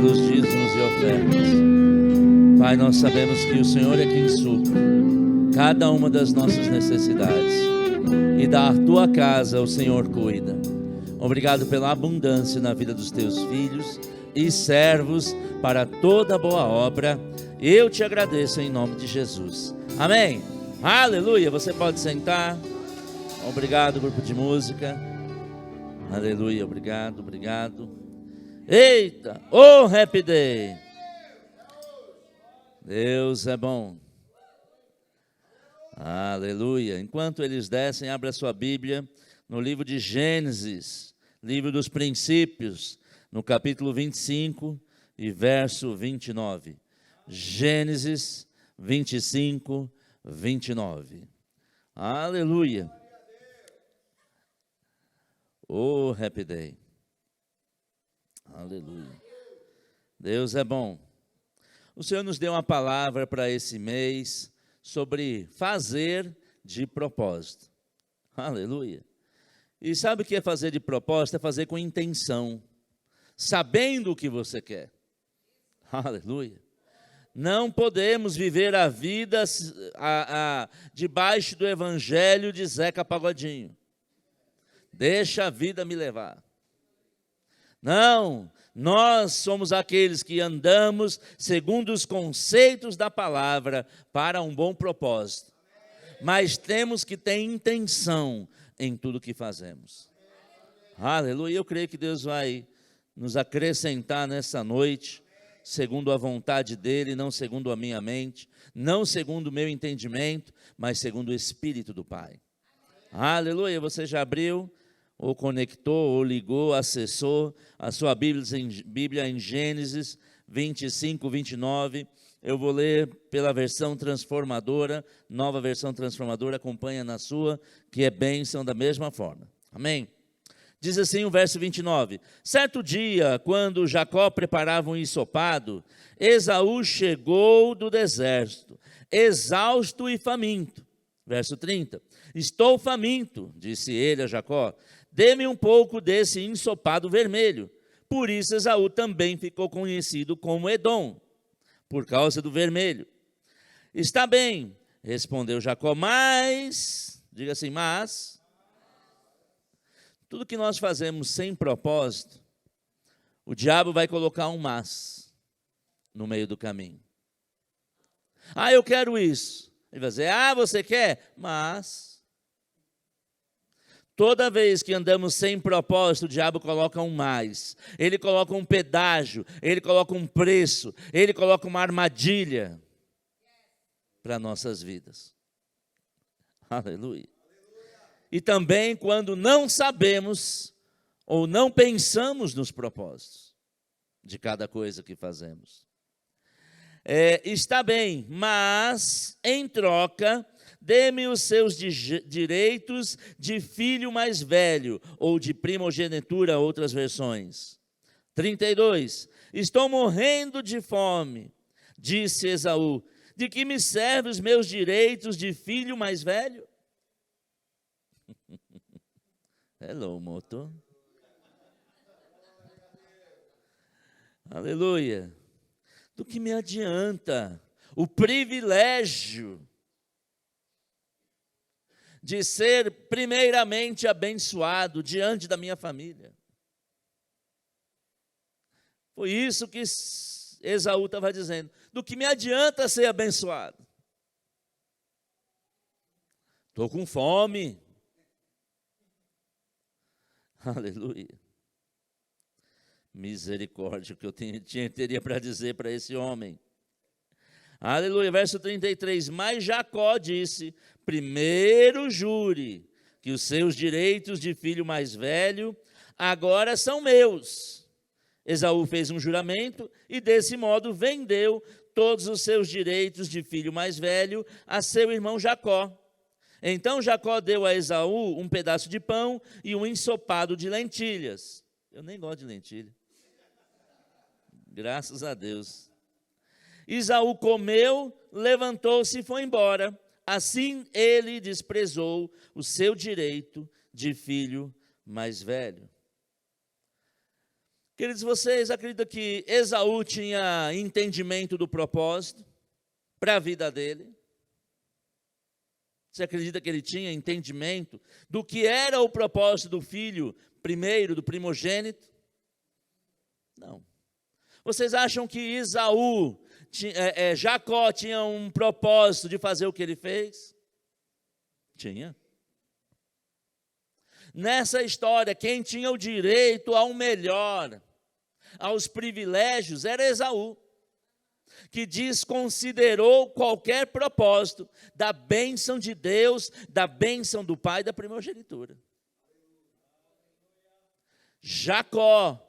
pelos dízimos e ofertas. Pai, nós sabemos que o Senhor é quem supre cada uma das nossas necessidades, e da tua casa o Senhor cuida. Obrigado pela abundância na vida dos teus filhos e servos para toda boa obra. Eu te agradeço em nome de Jesus. Amém. Aleluia. Você pode sentar. Obrigado, grupo de música. Aleluia. Obrigado. Eita, Happy Day. Deus é bom. Aleluia. Enquanto eles descem, abra sua Bíblia no livro de Gênesis, livro dos princípios, no capítulo 25 e verso 29. Gênesis 25, 29. Aleluia. Happy Day. Aleluia. Deus é bom. O Senhor nos deu uma palavra para esse mês sobre fazer de propósito. Aleluia. E sabe o que é fazer de propósito? É fazer com intenção, sabendo o que você quer. Aleluia. Não podemos viver a vida debaixo do evangelho de Zeca Pagodinho. Deixa a vida me levar. Não, nós somos aqueles que andamos segundo os conceitos da palavra para um bom propósito. Mas temos que ter intenção em tudo que fazemos. Aleluia. Eu creio que Deus vai nos acrescentar nessa noite, segundo a vontade dEle, não segundo a minha mente, não segundo o meu entendimento, mas segundo o Espírito do Pai. Aleluia. Você já abriu, ou conectou, ou ligou, acessou a sua Bíblia em Gênesis 25, 29. Eu vou ler pela versão transformadora, nova versão transformadora, acompanha na sua, que é bênção da mesma forma. Amém? Diz assim o verso 29. Certo dia, quando Jacó preparava um ensopado, Esaú chegou do deserto, exausto e faminto. Verso 30. Estou faminto, disse ele a Jacó, dê-me um pouco desse ensopado vermelho. Por isso Esaú também ficou conhecido como Edom, por causa do vermelho. Está bem, respondeu Jacó, mas, diga assim, mas, tudo que nós fazemos sem propósito, o diabo vai colocar um mas no meio do caminho. Eu quero isso. Ele vai dizer, você quer? Mas toda vez que andamos sem propósito, o diabo coloca um mais. Ele coloca um pedágio, ele coloca um preço, ele coloca uma armadilha para nossas vidas. Aleluia. E também quando não sabemos ou não pensamos nos propósitos de cada coisa que fazemos. Está bem, mas em troca, dê-me os seus direitos de filho mais velho, ou de primogenitura, outras versões. 32. Estou morrendo de fome, disse Esaú. De que me servem os meus direitos de filho mais velho? Hello, moto. Aleluia. Do que me adianta o privilégio de ser primeiramente abençoado diante da minha família? Foi isso que Esaú estava dizendo. Do que me adianta ser abençoado? Estou com fome. Aleluia. Misericórdia, o que eu teria para dizer para esse homem. Aleluia, verso 33. Mas Jacó disse, primeiro jure que os seus direitos de filho mais velho agora são meus. Esaú fez um juramento e desse modo vendeu todos os seus direitos de filho mais velho a seu irmão Jacó. Então Jacó deu a Esaú um pedaço de pão e um ensopado de lentilhas. Eu nem gosto de lentilha. Graças a Deus. Esaú comeu, levantou-se e foi embora. Assim ele desprezou o seu direito de filho mais velho. Queridos, vocês acreditam que Esaú tinha entendimento do propósito para a vida dele? Você acredita que ele tinha entendimento do que era o propósito do filho primeiro, do primogênito? Não. Vocês acham que Jacó tinha um propósito de fazer o que ele fez? Tinha. Nessa história, quem tinha o direito ao melhor, aos privilégios, era Esaú, que desconsiderou qualquer propósito da bênção de Deus, da bênção do pai, da primogenitura. Jacó,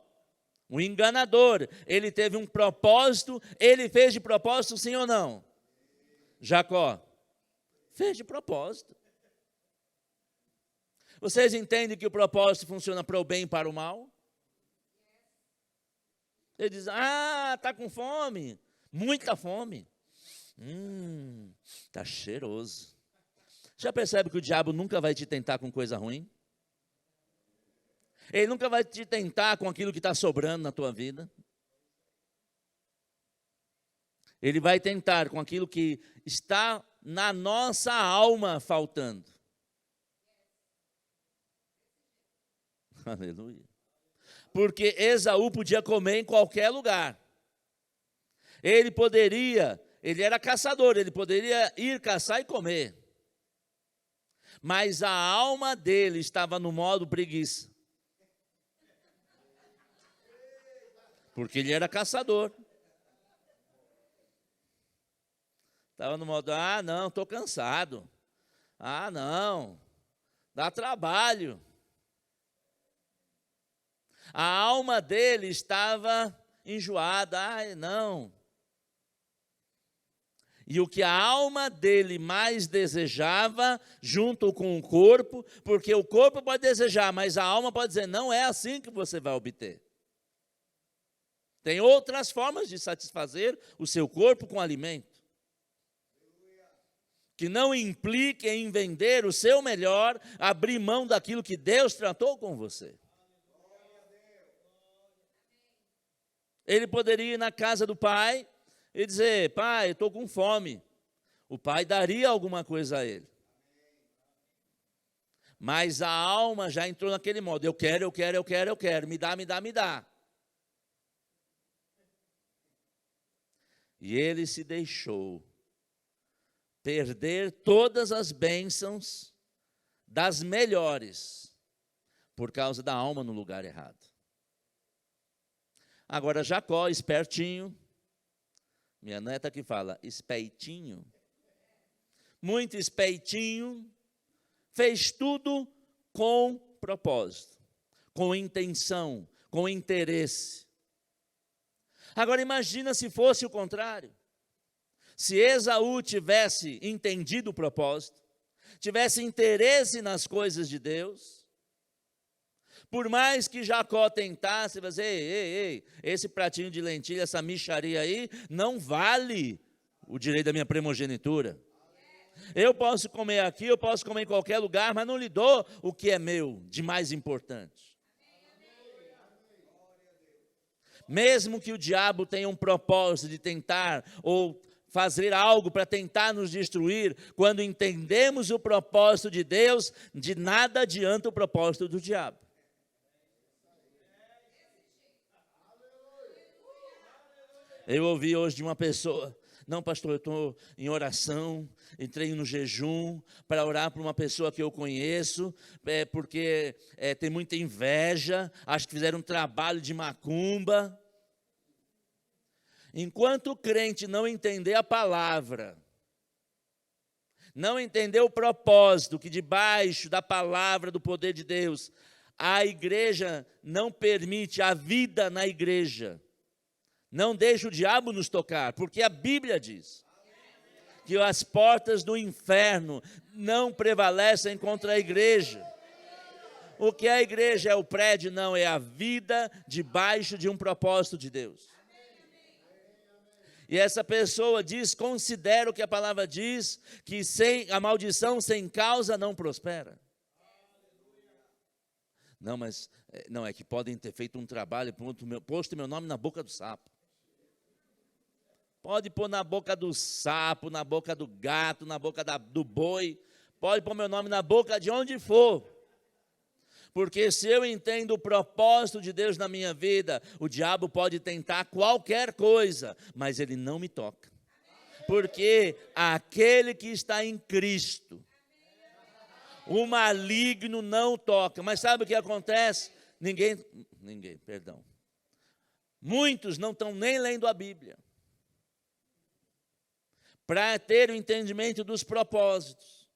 o enganador, ele teve um propósito, ele fez de propósito, sim ou não? Jacó fez de propósito. Vocês entendem que o propósito funciona para o bem e para o mal? Ele diz, está com fome, muita fome. Está cheiroso. Já percebe que o diabo nunca vai te tentar com coisa ruim? Ele nunca vai te tentar com aquilo que está sobrando na tua vida. Ele vai tentar com aquilo que está na nossa alma faltando. Aleluia. Porque Esaú podia comer em qualquer lugar. Ele era caçador, ele poderia ir caçar e comer. Mas a alma dele estava no modo preguiça. Porque ele era caçador. Estava no modo, não, estou cansado. Não, dá trabalho. A alma dele estava enjoada, não. E o que a alma dele mais desejava, junto com o corpo, porque o corpo pode desejar, mas a alma pode dizer, não é assim que você vai obter. Tem outras formas de satisfazer o seu corpo com alimento, que não implique em vender o seu melhor, abrir mão daquilo que Deus tratou com você. Ele poderia ir na casa do pai e dizer, pai, eu estou com fome. O pai daria alguma coisa a ele. Mas a alma já entrou naquele modo, eu quero, me dá. E ele se deixou perder todas as bênçãos das melhores, por causa da alma no lugar errado. Agora Jacó, espertinho, minha neta que fala, espeitinho, muito espeitinho, fez tudo com propósito, com intenção, com interesse. Agora imagina se fosse o contrário. Se Esaú tivesse entendido o propósito, tivesse interesse nas coisas de Deus, por mais que Jacó tentasse, você, ei, esse pratinho de lentilha, essa mixaria aí, não vale o direito da minha primogenitura. Eu posso comer aqui, eu posso comer em qualquer lugar, mas não lhe dou o que é meu, de mais importante. Mesmo que o diabo tenha um propósito de tentar, ou fazer algo para tentar nos destruir, quando entendemos o propósito de Deus, de nada adianta o propósito do diabo. Eu ouvi hoje de uma pessoa, não pastor, eu estou em oração, entrei no jejum para orar por uma pessoa que eu conheço, porque tem muita inveja, acho que fizeram um trabalho de macumba. Enquanto o crente não entender a palavra, não entender o propósito, que debaixo da palavra do poder de Deus, a igreja não permite a vida na igreja, não deixa o diabo nos tocar, porque a Bíblia diz que as portas do inferno não prevalecem contra a igreja. O que é a igreja? É o prédio? Não, é a vida debaixo de um propósito de Deus. E essa pessoa considera o que a palavra diz, que a maldição sem causa não prospera. Não, mas Não, é que podem ter feito um trabalho, posto meu nome na boca do sapo. Pode pôr na boca do sapo, na boca do gato, na boca do boi. Pode pôr meu nome na boca de onde for. Porque se eu entendo o propósito de Deus na minha vida, o diabo pode tentar qualquer coisa, mas ele não me toca. Porque aquele que está em Cristo, o maligno não toca. Mas sabe o que acontece? Muitos não estão nem lendo a Bíblia para ter o entendimento dos propósitos.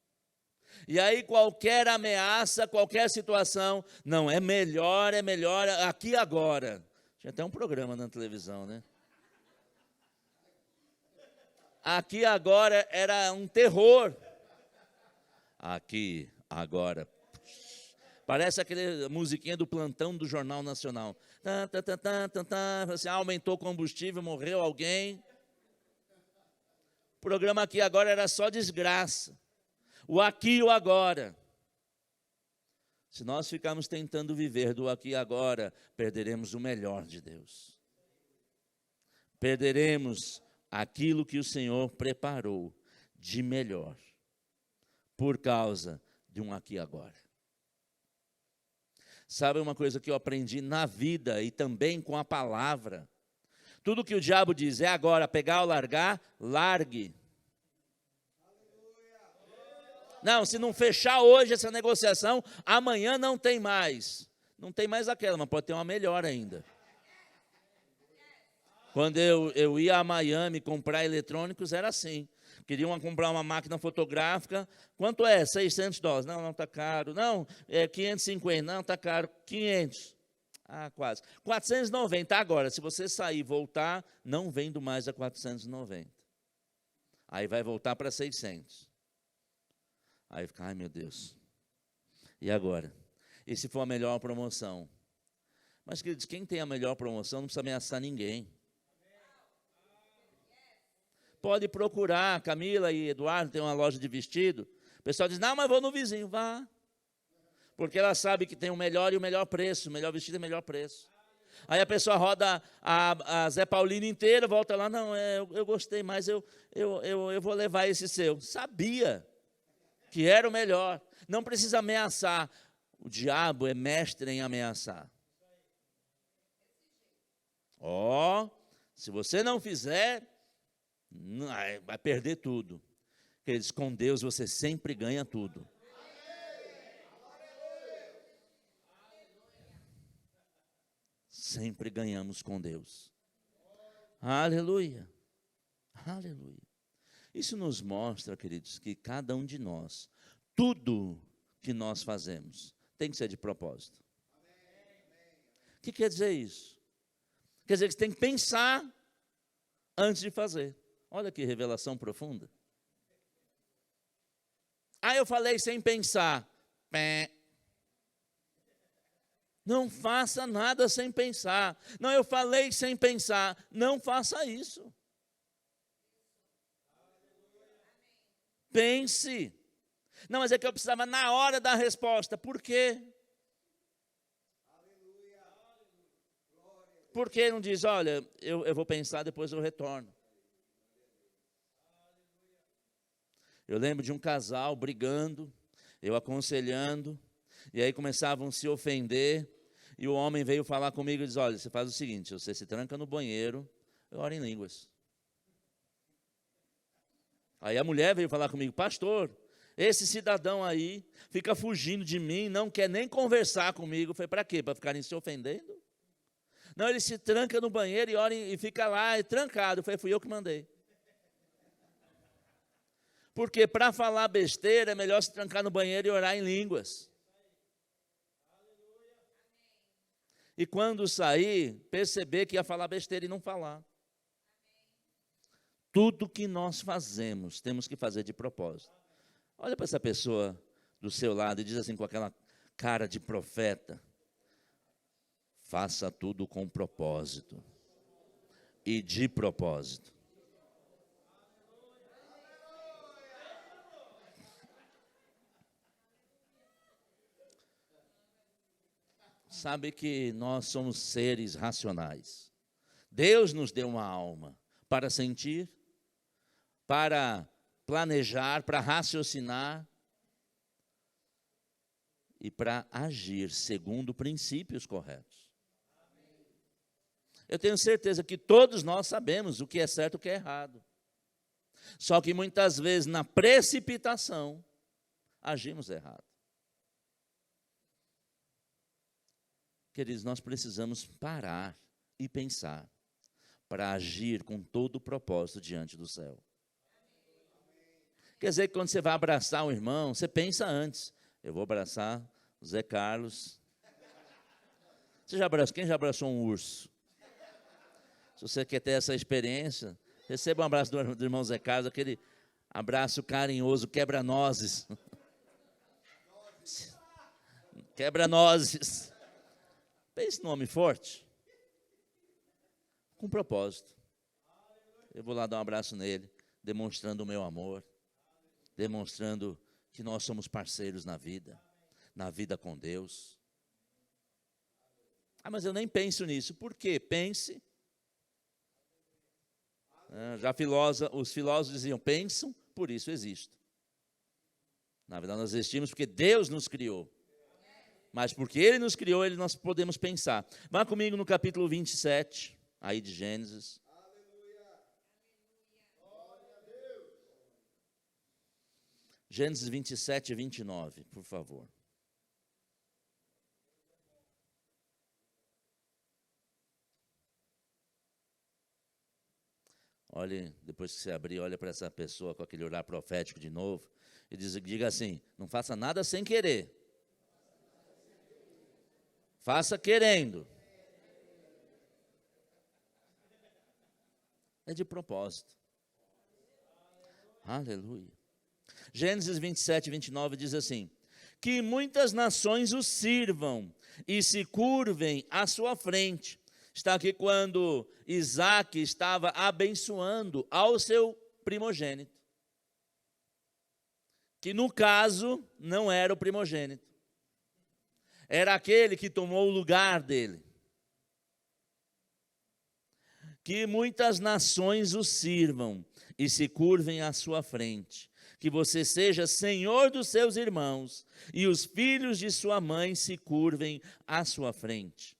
E aí qualquer ameaça, qualquer situação, não, é melhor aqui e agora. Tinha até um programa na televisão, né? Aqui e agora era um terror. Aqui, agora. Parece aquela musiquinha do plantão do Jornal Nacional. Assim, aumentou o combustível, morreu alguém. O programa aqui agora era só desgraça. O aqui e o agora. Se nós ficarmos tentando viver do aqui e agora, perderemos o melhor de Deus. Perderemos aquilo que o Senhor preparou de melhor, por causa de um aqui e agora. Sabe uma coisa que eu aprendi na vida e também com a palavra? Tudo que o diabo diz é agora, pegar ou largar, largue. Não, se não fechar hoje essa negociação, amanhã não tem mais. Não tem mais aquela, mas pode ter uma melhor ainda. Quando eu ia a Miami comprar eletrônicos, era assim. Queriam comprar uma máquina fotográfica. Quanto é? $600. Não, está caro. Não, é 550. Não, está caro. 500. Ah, quase. 490 agora. Se você sair e voltar, não vendo mais a 490. Aí vai voltar para 600. Aí fica, ai meu Deus. E agora? E se for a melhor promoção? Mas, queridos, quem tem a melhor promoção não precisa ameaçar ninguém. Pode procurar, Camila e Eduardo tem uma loja de vestido. O pessoal diz, não, mas vou no vizinho. Vá. Porque ela sabe que tem o melhor e o melhor preço. O melhor vestido é o melhor preço. Aí a pessoa roda a Zé Paulino inteira, volta lá, não, eu gostei, mas eu vou levar esse seu. Sabia que era o melhor. Não precisa ameaçar. O diabo é mestre em ameaçar. Se você não fizer, vai perder tudo. Queridos, com Deus você sempre ganha tudo. Sempre ganhamos com Deus. Aleluia. Aleluia. Isso nos mostra, queridos, que cada um de nós, tudo que nós fazemos, tem que ser de propósito. O que quer dizer isso? Quer dizer que você tem que pensar antes de fazer. Olha que revelação profunda. Eu falei sem pensar. Não faça nada sem pensar. Não, eu falei sem pensar. Não faça isso. Pense. Não, mas é que eu precisava na hora da resposta. Por quê? Por que não diz, olha, eu vou pensar, depois eu retorno. Eu lembro de um casal brigando, eu aconselhando, e aí começavam a se ofender, e o homem veio falar comigo e disse, olha, você faz o seguinte, você se tranca no banheiro, eu oro em línguas. Aí a mulher veio falar comigo, pastor, esse cidadão aí fica fugindo de mim, não quer nem conversar comigo. Eu falei, para quê? Para ficarem se ofendendo? Não, ele se tranca no banheiro e ora e fica lá trancado. Eu falei, fui eu que mandei. Porque para falar besteira é melhor se trancar no banheiro e orar em línguas. E quando sair, perceber que ia falar besteira e não falar. Tudo que nós fazemos, temos que fazer de propósito. Olha para essa pessoa do seu lado e diz assim com aquela cara de profeta. Faça tudo com propósito. E de propósito. sabe que nós somos seres racionais. Deus nos deu uma alma para sentir, para planejar, para raciocinar e para agir segundo princípios corretos. Eu tenho certeza que todos nós sabemos o que é certo e o que é errado. Só que muitas vezes, na precipitação, agimos errado. Queridos, nós precisamos parar e pensar para agir com todo o propósito diante do céu. Quer dizer que quando você vai abraçar um irmão, você pensa antes. Eu vou abraçar o Zé Carlos. Quem já abraçou um urso? Se você quer ter essa experiência, receba um abraço do irmão Zé Carlos, aquele abraço carinhoso, quebra-nozes. Quebra-nozes. Pense num homem forte, com propósito. Eu vou lá dar um abraço nele, demonstrando o meu amor, demonstrando que nós somos parceiros na vida com Deus. Ah, mas eu nem penso nisso. Por quê? Pense. Os filósofos diziam, pensam, por isso existo. Na verdade, nós existimos porque Deus nos criou. Mas porque Ele nos criou, nós podemos pensar. Vá comigo no capítulo 27, aí de Gênesis. Gênesis 27 e 29, por favor. Olhe, depois que você abrir, olha para essa pessoa com aquele olhar profético de novo. E diga assim, não faça nada sem querer. Faça querendo. É de propósito. Aleluia. Gênesis 27, 29 diz assim, que muitas nações o sirvam e se curvem à sua frente. Está aqui quando Isaac estava abençoando ao seu primogênito. Que no caso não era o primogênito. Era aquele que tomou o lugar dele. Que muitas nações o sirvam e se curvem à sua frente. Que você seja senhor dos seus irmãos e os filhos de sua mãe se curvem à sua frente.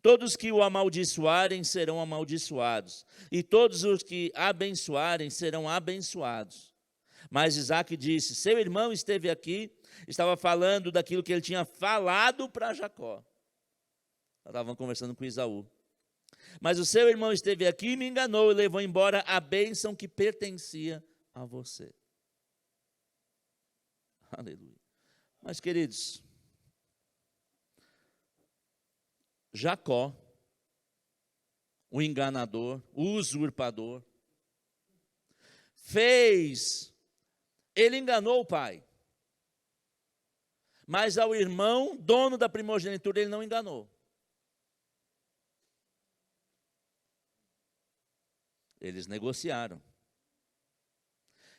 Todos que o amaldiçoarem serão amaldiçoados, e todos os que abençoarem serão abençoados. Mas Isaac disse, seu irmão esteve aqui, estava falando daquilo que ele tinha falado para Jacó. Estavam conversando com Esaú. Mas o seu irmão esteve aqui e me enganou e levou embora a bênção que pertencia a você. Aleluia. Mas, queridos, Jacó, o enganador, o usurpador, ele enganou o pai. Mas ao irmão, dono da primogenitura, ele não enganou. Eles negociaram.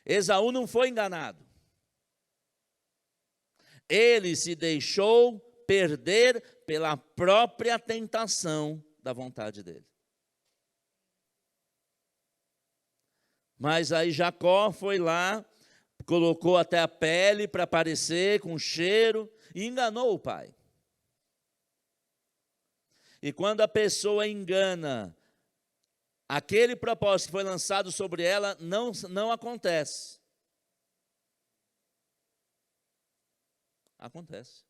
Esaú não foi enganado. Ele se deixou perder pela própria tentação da vontade dele. Mas aí Jacó foi lá, colocou até a pele para aparecer com cheiro e enganou o pai. E quando a pessoa engana, aquele propósito que foi lançado sobre ela não acontece. Acontece.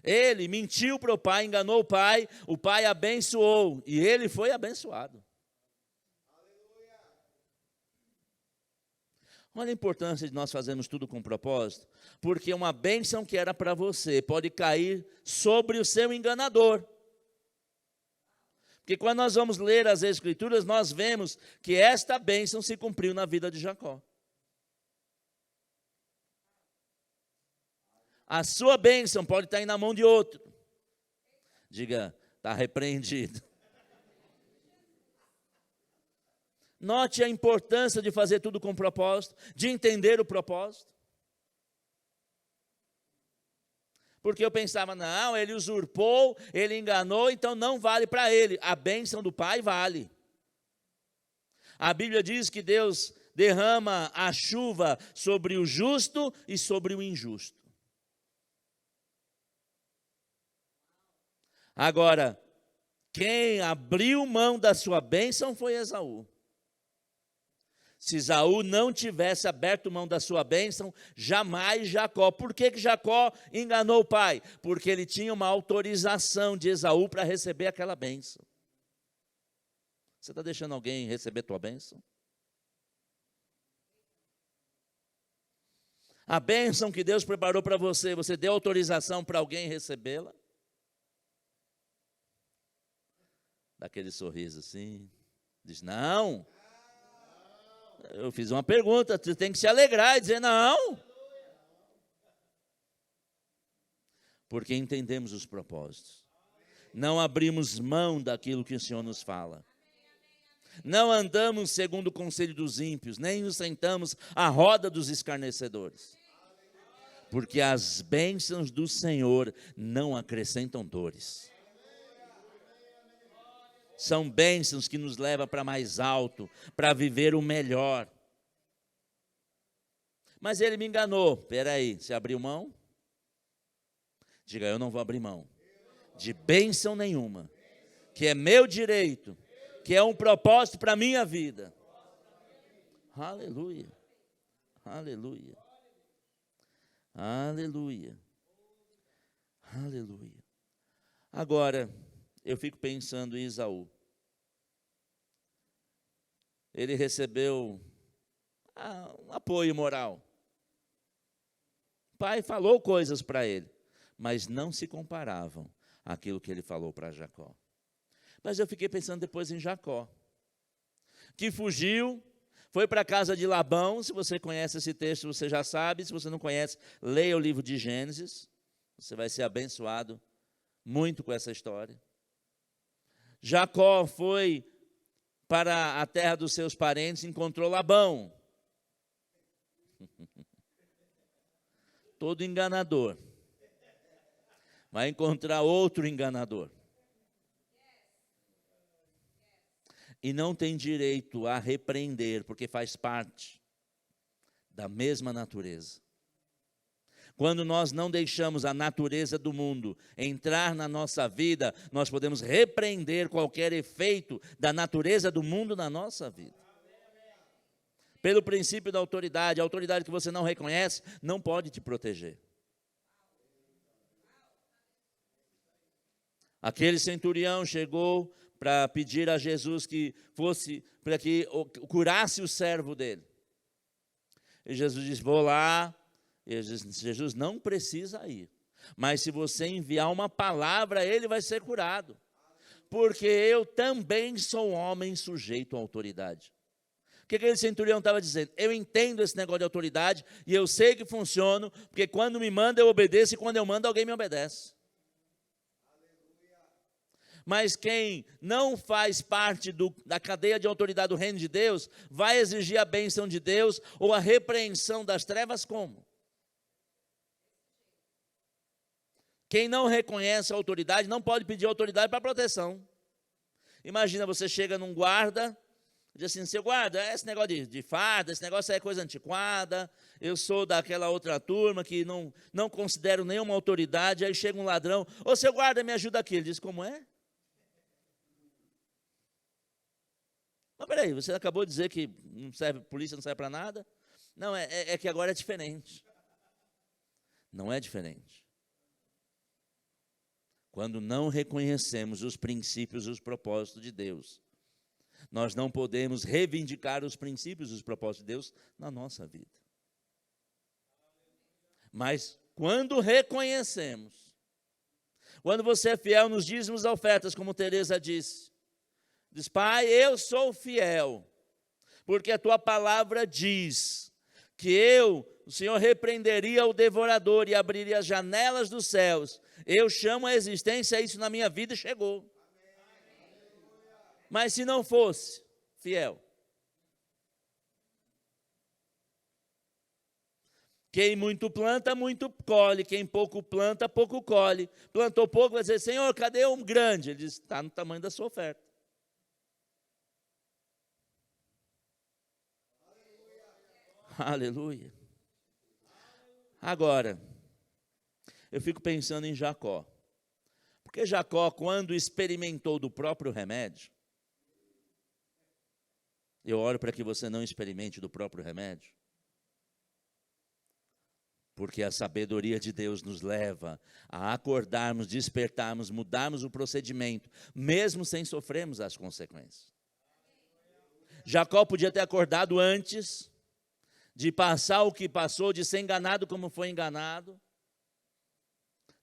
Ele mentiu para o pai, enganou o pai abençoou, e ele foi abençoado. Olha a importância de nós fazermos tudo com propósito, porque uma bênção que era para você pode cair sobre o seu enganador. Porque quando nós vamos ler as Escrituras, nós vemos que esta bênção se cumpriu na vida de Jacó. A sua bênção pode estar aí na mão de outro. Diga, está repreendido. Note a importância de fazer tudo com propósito, de entender o propósito. Porque eu pensava, não, ele usurpou, ele enganou, então não vale para ele. A bênção do pai vale. A Bíblia diz que Deus derrama a chuva sobre o justo e sobre o injusto. Agora, quem abriu mão da sua bênção foi Esaú. Se Esaú não tivesse aberto mão da sua bênção, jamais Jacó. Por que Jacó enganou o pai? Porque ele tinha uma autorização de Esaú para receber aquela bênção. Você está deixando alguém receber tua bênção? A bênção que Deus preparou para você, você deu autorização para alguém recebê-la? Daquele sorriso assim, diz, não. Eu fiz uma pergunta, você tem que se alegrar e dizer não. Porque entendemos os propósitos. Não abrimos mão daquilo que o Senhor nos fala. Não andamos segundo o conselho dos ímpios, nem nos sentamos à roda dos escarnecedores. Porque as bênçãos do Senhor não acrescentam dores. São bênçãos que nos levam para mais alto, para viver o melhor. Mas ele me enganou. Espera aí, você abriu mão? Diga, eu não vou abrir mão de bênção nenhuma, que é meu direito, que é um propósito para a minha vida. Aleluia, aleluia, aleluia, aleluia. Agora, eu fico pensando em Esaú. Ele recebeu um apoio moral. O pai falou coisas para ele, mas não se comparavam àquilo que ele falou para Jacó. Mas eu fiquei pensando depois em Jacó, que fugiu, foi para a casa de Labão. Se você conhece esse texto, você já sabe. Se você não conhece, leia o livro de Gênesis. Você vai ser abençoado muito com essa história. Jacó foi para a terra dos seus parentes e encontrou Labão. Todo enganador vai encontrar outro enganador. E não tem direito a repreender, porque faz parte da mesma natureza. Quando nós não deixamos a natureza do mundo entrar na nossa vida, nós podemos repreender qualquer efeito da natureza do mundo na nossa vida. Pelo princípio da autoridade, a autoridade que você não reconhece não pode te proteger. Aquele centurião chegou para pedir a Jesus que fosse, para que curasse o servo dele. E Jesus disse, vou lá. E Jesus não precisa ir, mas se você enviar uma palavra, ele vai ser curado, porque eu também sou homem sujeito à autoridade. O que aquele centurião estava dizendo? Eu entendo esse negócio de autoridade, e eu sei que funciona, porque quando me manda eu obedeço, e quando eu mando alguém me obedece. Mas quem não faz parte da cadeia de autoridade do reino de Deus, vai exigir a bênção de Deus, ou a repreensão das trevas como? Quem não reconhece a autoridade não pode pedir autoridade para proteção. Imagina, você chega num guarda, diz assim, seu guarda, esse negócio de farda, esse negócio é coisa antiquada, eu sou daquela outra turma que não considero nenhuma autoridade, aí chega um ladrão, ô seu guarda, me ajuda aqui. Ele diz, como é? Mas peraí, você acabou de dizer que não serve, polícia não serve para nada? Não, é que agora é diferente. Não é diferente. Quando não reconhecemos os princípios e os propósitos de Deus, nós não podemos reivindicar os princípios e os propósitos de Deus na nossa vida. Mas quando reconhecemos, quando você é fiel nos dízimos e ofertas, como Teresa disse, diz, Pai, eu sou fiel, porque a tua palavra diz que o Senhor repreenderia o devorador e abriria as janelas dos céus. Eu chamo a existência, isso na minha vida chegou. Mas se não fosse fiel, Quem muito planta, muito colhe. Quem pouco planta, pouco colhe. Plantou pouco, vai dizer, Senhor, cadê um grande? Ele diz, está no tamanho da sua oferta. Aleluia. Agora, eu fico pensando em Jacó. Porque Jacó, quando experimentou do próprio remédio, eu oro para que você não experimente do próprio remédio. Porque a sabedoria de Deus nos leva a acordarmos, despertarmos, mudarmos o procedimento, mesmo sem sofrermos as consequências. Jacó podia ter acordado antes de passar o que passou, de ser enganado como foi enganado,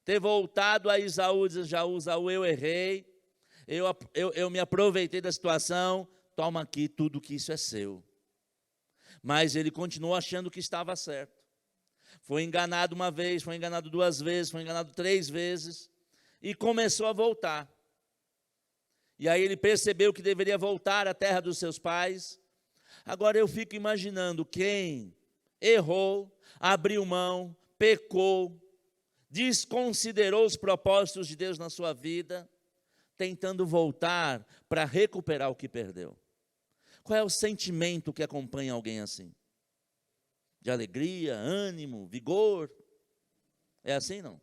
ter voltado a Esaú, dizer, Esaú, eu errei, eu me aproveitei da situação, toma aqui, tudo que isso é seu. Mas ele continuou achando que estava certo. Foi enganado uma vez, foi enganado 2 vezes, foi enganado 3 vezes, e começou a voltar. E aí ele percebeu que deveria voltar à terra dos seus pais. Agora eu fico imaginando quem errou, abriu mão, pecou, desconsiderou os propósitos de Deus na sua vida, tentando voltar para recuperar o que perdeu. Qual é o sentimento que acompanha alguém assim? De alegria, ânimo, vigor? É assim, não?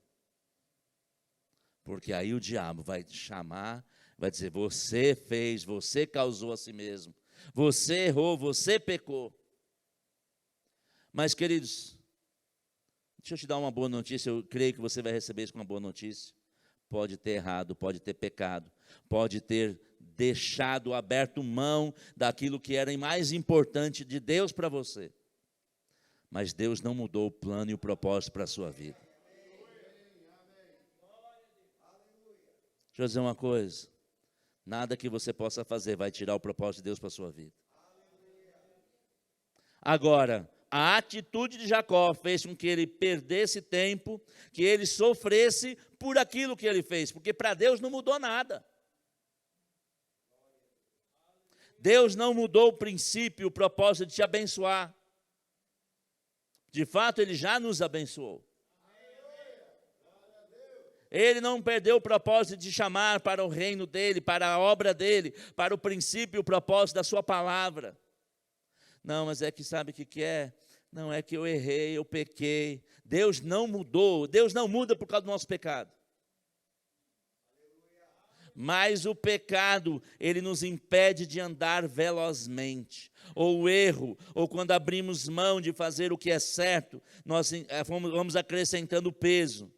Porque aí o diabo vai te chamar, vai dizer, você fez, você causou a si mesmo, você errou, você pecou. Mas, queridos, deixa eu te dar uma boa notícia, eu creio que você vai receber isso com uma boa notícia. Pode ter errado, pode ter pecado, pode ter deixado, aberto mão daquilo que era mais importante de Deus para você. Mas Deus não mudou o plano e o propósito para a sua vida. Deixa eu dizer uma coisa, nada que você possa fazer vai tirar o propósito de Deus para a sua vida. Agora, a atitude de Jacó fez com que ele perdesse tempo, que ele sofresse por aquilo que ele fez, porque para Deus não mudou nada. Deus não mudou o princípio, o propósito de te abençoar. De fato, Ele já nos abençoou. Ele não perdeu o propósito de chamar para o reino dEle, para a obra dEle, para o princípio e o propósito da sua palavra. Não, mas é que sabe o que é? Não, é que eu errei, eu pequei. Deus não mudou, Deus não muda por causa do nosso pecado. Mas o pecado, ele nos impede de andar velozmente. Ou o erro, ou quando abrimos mão de fazer o que é certo, nós vamos acrescentando peso.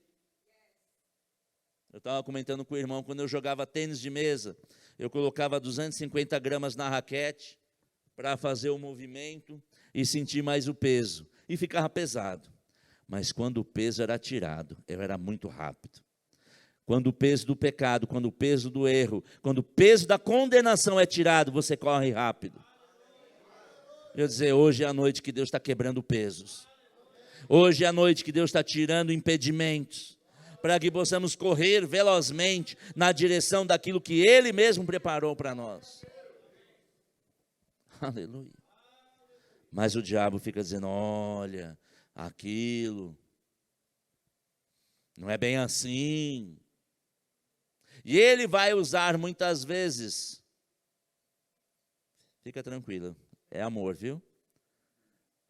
Eu estava comentando com o irmão, quando eu jogava tênis de mesa, eu colocava 250 gramas na raquete para fazer o movimento e sentir mais o peso. E ficava pesado. Mas quando o peso era tirado, eu era muito rápido. Quando o peso do pecado, quando o peso do erro, quando o peso da condenação é tirado, você corre rápido. Eu dizer, hoje é a noite que Deus está quebrando pesos. Hoje é a noite que Deus está tirando impedimentos, para que possamos correr velozmente na direção daquilo que Ele mesmo preparou para nós. Aleluia. Mas o diabo fica dizendo, olha, aquilo não é bem assim. E ele vai usar muitas vezes, fica tranquila, é amor, viu?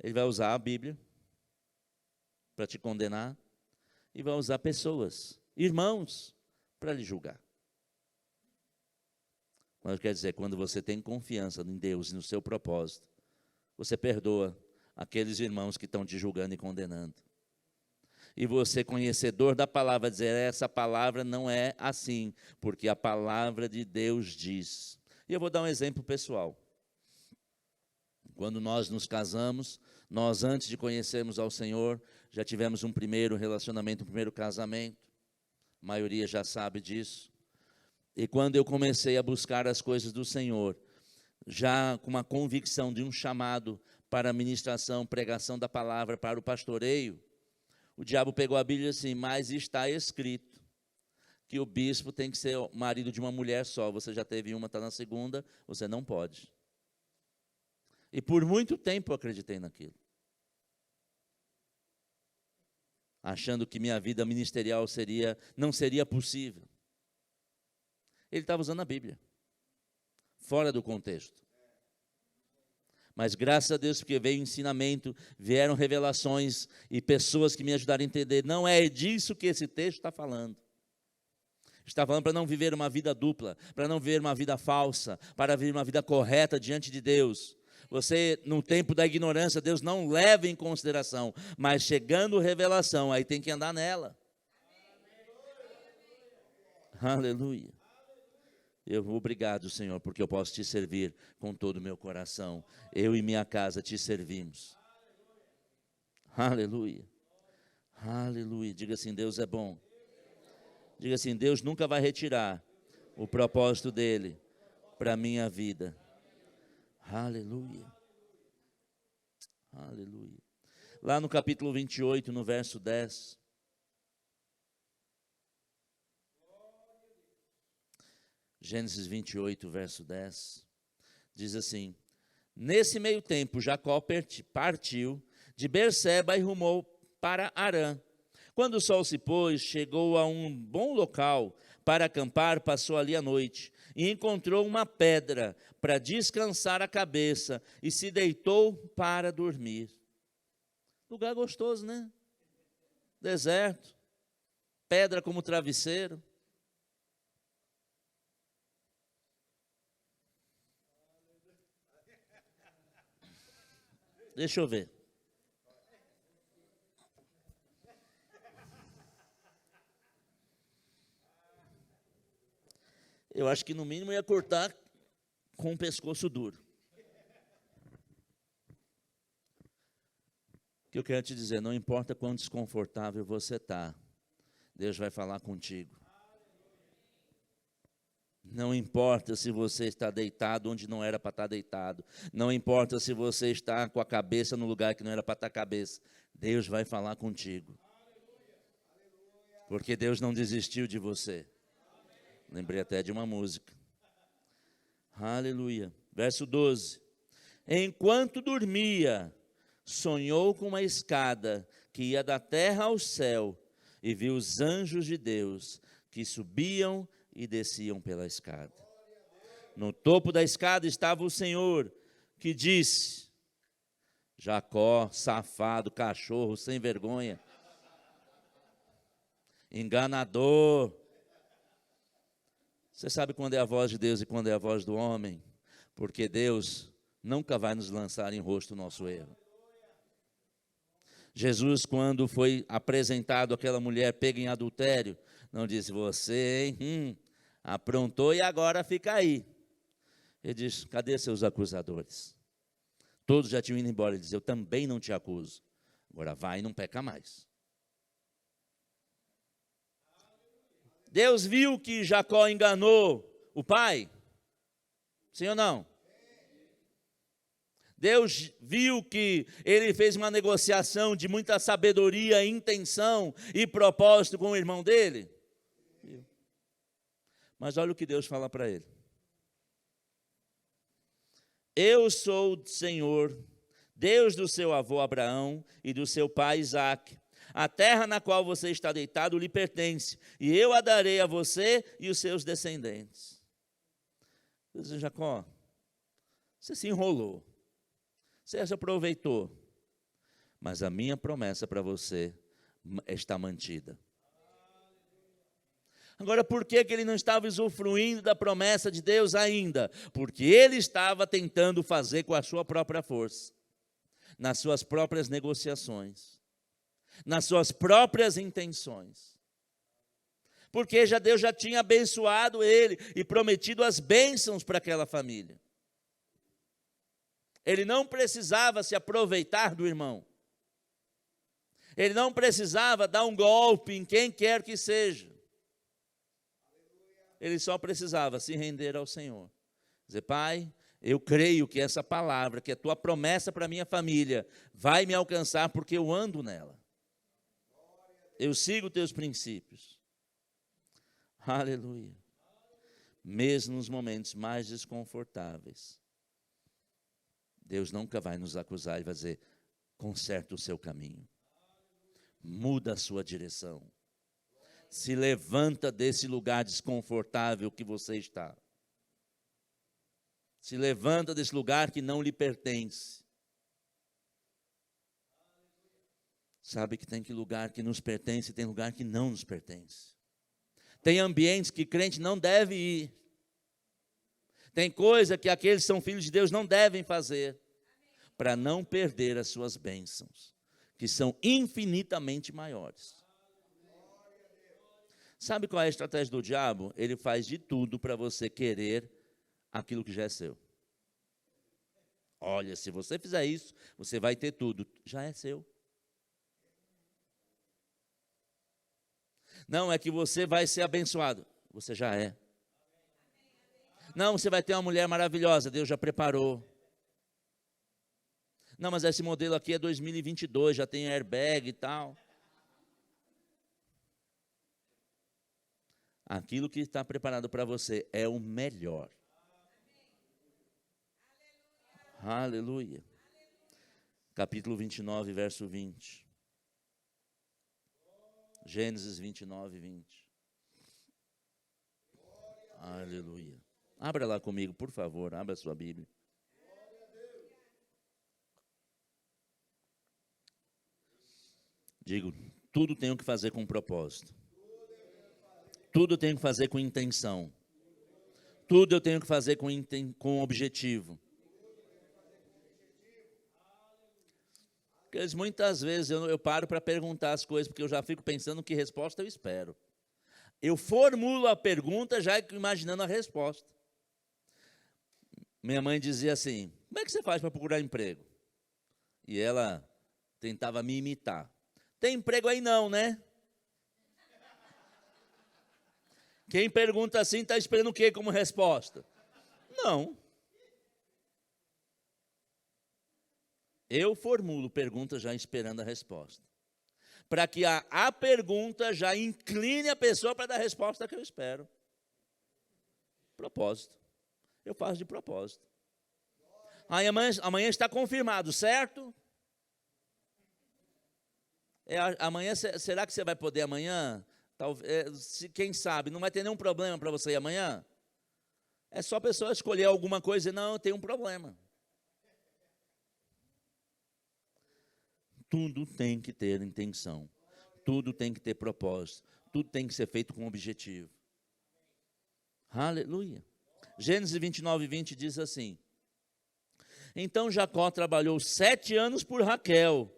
Ele vai usar a Bíblia para te condenar e vai usar pessoas, irmãos, para lhe julgar. Mas quer dizer, quando você tem confiança em Deus e no seu propósito, você perdoa aqueles irmãos que estão te julgando e condenando. E você, conhecedor da palavra, dizer, essa palavra não é assim, porque a palavra de Deus diz. E eu vou dar um exemplo pessoal. Quando nós nos casamos, nós antes de conhecermos ao Senhor, já tivemos um primeiro relacionamento, um primeiro casamento. A maioria já sabe disso. E quando eu comecei a buscar as coisas do Senhor, já com uma convicção de um chamado para a ministração, pregação da palavra, para o pastoreio, o diabo pegou a Bíblia assim, mas está escrito que o bispo tem que ser o marido de uma mulher só. Você já teve uma, está na segunda, você não pode. E por muito tempo eu acreditei naquilo. achando que minha vida ministerial não seria possível. Ele estava usando a Bíblia, fora do contexto. Mas graças a Deus, porque veio ensinamento, vieram revelações e pessoas que me ajudaram a entender. Não é disso que esse texto está falando. Está falando para não viver uma vida dupla, para não viver uma vida falsa, para viver uma vida correta diante de Deus. Você, no tempo da ignorância, Deus não leva em consideração, mas chegando revelação, aí tem que andar nela. Aleluia. Obrigado, Senhor, porque eu posso te servir com todo o meu coração. Eu e minha casa te servimos. Aleluia. Aleluia. Diga assim, Deus é bom. Diga assim, Deus nunca vai retirar o propósito dele para a minha vida. Aleluia. Aleluia. Lá no capítulo 28, no verso 10. Gênesis 28, verso 10, diz assim: nesse meio tempo, Jacó partiu de Berseba e rumou para Harã. Quando o sol se pôs, chegou a um bom local para acampar, passou ali a noite e encontrou uma pedra para descansar a cabeça e se deitou para dormir. Lugar gostoso, né? Deserto, pedra como travesseiro. Deixa eu ver. Eu acho que no mínimo ia cortar com o pescoço duro. O que eu quero te dizer, não importa quão desconfortável você está, Deus vai falar contigo. Não importa se você está deitado onde não era para estar deitado. Não importa se você está com a cabeça no lugar que não era para estar a cabeça. Deus vai falar contigo. Porque Deus não desistiu de você. Lembrei até de uma música. Aleluia. Verso 12. Enquanto dormia, sonhou com uma escada que ia da terra ao céu e viu os anjos de Deus que subiam e desciam pela escada. No topo da escada estava o Senhor, que disse: Jacó, safado, cachorro, sem vergonha, enganador. Você sabe quando é a voz de Deus e quando é a voz do homem? Porque Deus nunca vai nos lançar em rosto o nosso erro. Jesus, quando foi apresentado àquela mulher pega em adultério, não disse: você, hein? Aprontou e agora fica aí. Ele diz: cadê seus acusadores? Todos já tinham ido embora. Ele diz: eu também não te acuso. Agora vai e não peca mais. Deus viu que Jacó enganou o pai? Sim ou não? Deus viu que ele fez uma negociação de muita sabedoria, intenção e propósito com o irmão dele? Mas olha o que Deus fala para ele. Eu sou o Senhor, Deus do seu avô Abraão e do seu pai Isaque. A terra na qual você está deitado lhe pertence, e eu a darei a você e os seus descendentes. Deus diz: Jacó, você se enrolou, você se aproveitou, mas a minha promessa para você está mantida. Agora, por que ele não estava usufruindo da promessa de Deus ainda? Porque ele estava tentando fazer com a sua própria força, nas suas próprias negociações, nas suas próprias intenções. Porque Deus já tinha abençoado ele e prometido as bênçãos para aquela família. Ele não precisava se aproveitar do irmão. Ele não precisava dar um golpe em quem quer que seja. Ele só precisava se render ao Senhor. Dizer: Pai, eu creio que essa palavra, que é a tua promessa para a minha família, vai me alcançar porque eu ando nela. Eu sigo teus princípios. Aleluia. Mesmo nos momentos mais desconfortáveis, Deus nunca vai nos acusar e vai dizer: conserta o seu caminho. muda a sua direção. Se levanta desse lugar desconfortável que você está. Se levanta desse lugar que não lhe pertence. Sabe que tem que lugar que nos pertence e tem lugar que não nos pertence. Tem ambientes que crente não deve ir. Tem coisa que aqueles que são filhos de Deus não devem fazer, para não perder as suas bênçãos, que são infinitamente maiores. Sabe qual é a estratégia do diabo? Ele faz de tudo para você querer aquilo que já é seu. Olha, se você fizer isso, você vai ter tudo. Já é seu. Não, é que você vai ser abençoado. Você já é. Não, você vai ter uma mulher maravilhosa. Deus já preparou. Não, mas esse modelo aqui é 2022, já tem airbag e tal. Aquilo que está preparado para você é o melhor. Aleluia. Capítulo 29, verso 20. Gênesis 29, 20. Aleluia. Abra lá comigo, por favor, abra a sua Bíblia. Digo, tudo tenho que fazer com propósito. Tudo tenho que fazer com intenção. Tudo eu tenho que fazer com objetivo. Porque muitas vezes eu paro para perguntar as coisas, porque eu já fico pensando que resposta eu espero. Eu formulo a pergunta já imaginando a resposta. Minha mãe dizia assim, como é que você faz para procurar emprego? E ela tentava me imitar. Tem emprego aí não, né? Quem pergunta assim está esperando o quê como resposta? Não. Eu formulo perguntas já esperando a resposta. Para que a pergunta já incline a pessoa para dar a resposta que eu espero. Propósito. Eu faço de propósito. Aí amanhã está confirmado, certo? Amanhã, será que você vai poder amanhã? Talvez, quem sabe, não vai ter nenhum problema para você ir amanhã? É só a pessoa escolher alguma coisa e não, tem um problema. Tudo tem que ter intenção. Tudo tem que ter propósito. Tudo tem que ser feito com objetivo. Aleluia. Gênesis 29, 20 diz assim. Então Jacó trabalhou 7 anos por Raquel.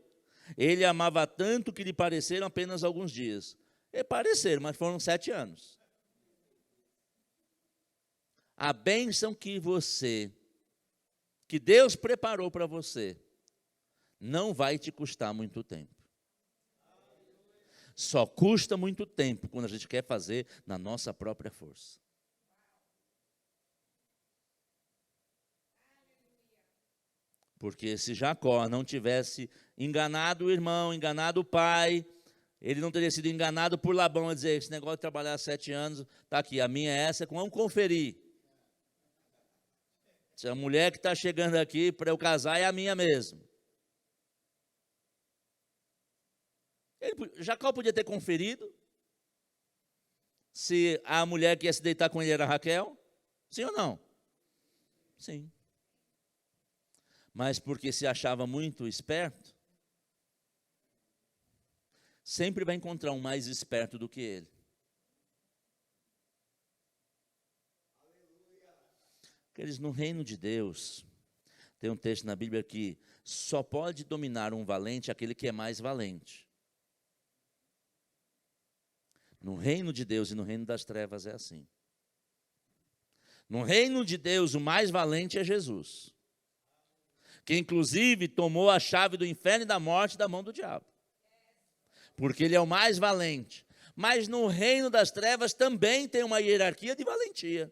Ele amava tanto que lhe pareceram apenas alguns dias. Pareceram, mas foram 7 anos. A bênção que Deus preparou para você, não vai te custar muito tempo. Só custa muito tempo quando a gente quer fazer na nossa própria força. Porque se Jacó não tivesse enganado o irmão, enganado o pai, ele não teria sido enganado por Labão a dizer, esse negócio de trabalhar 7 anos, está aqui, a minha é essa, vamos conferir. Se a mulher que está chegando aqui para eu casar é a minha mesmo. Jacó podia ter conferido se a mulher que ia se deitar com ele era Raquel, sim ou não? Sim. Mas porque se achava muito esperto, sempre vai encontrar um mais esperto do que ele. Porque no reino de Deus, tem um texto na Bíblia que só pode dominar um valente aquele que é mais valente. No reino de Deus e no reino das trevas é assim. No reino de Deus, o mais valente é Jesus, que inclusive tomou a chave do inferno e da morte da mão do diabo, porque ele é o mais valente. Mas no reino das trevas também tem uma hierarquia de valentia.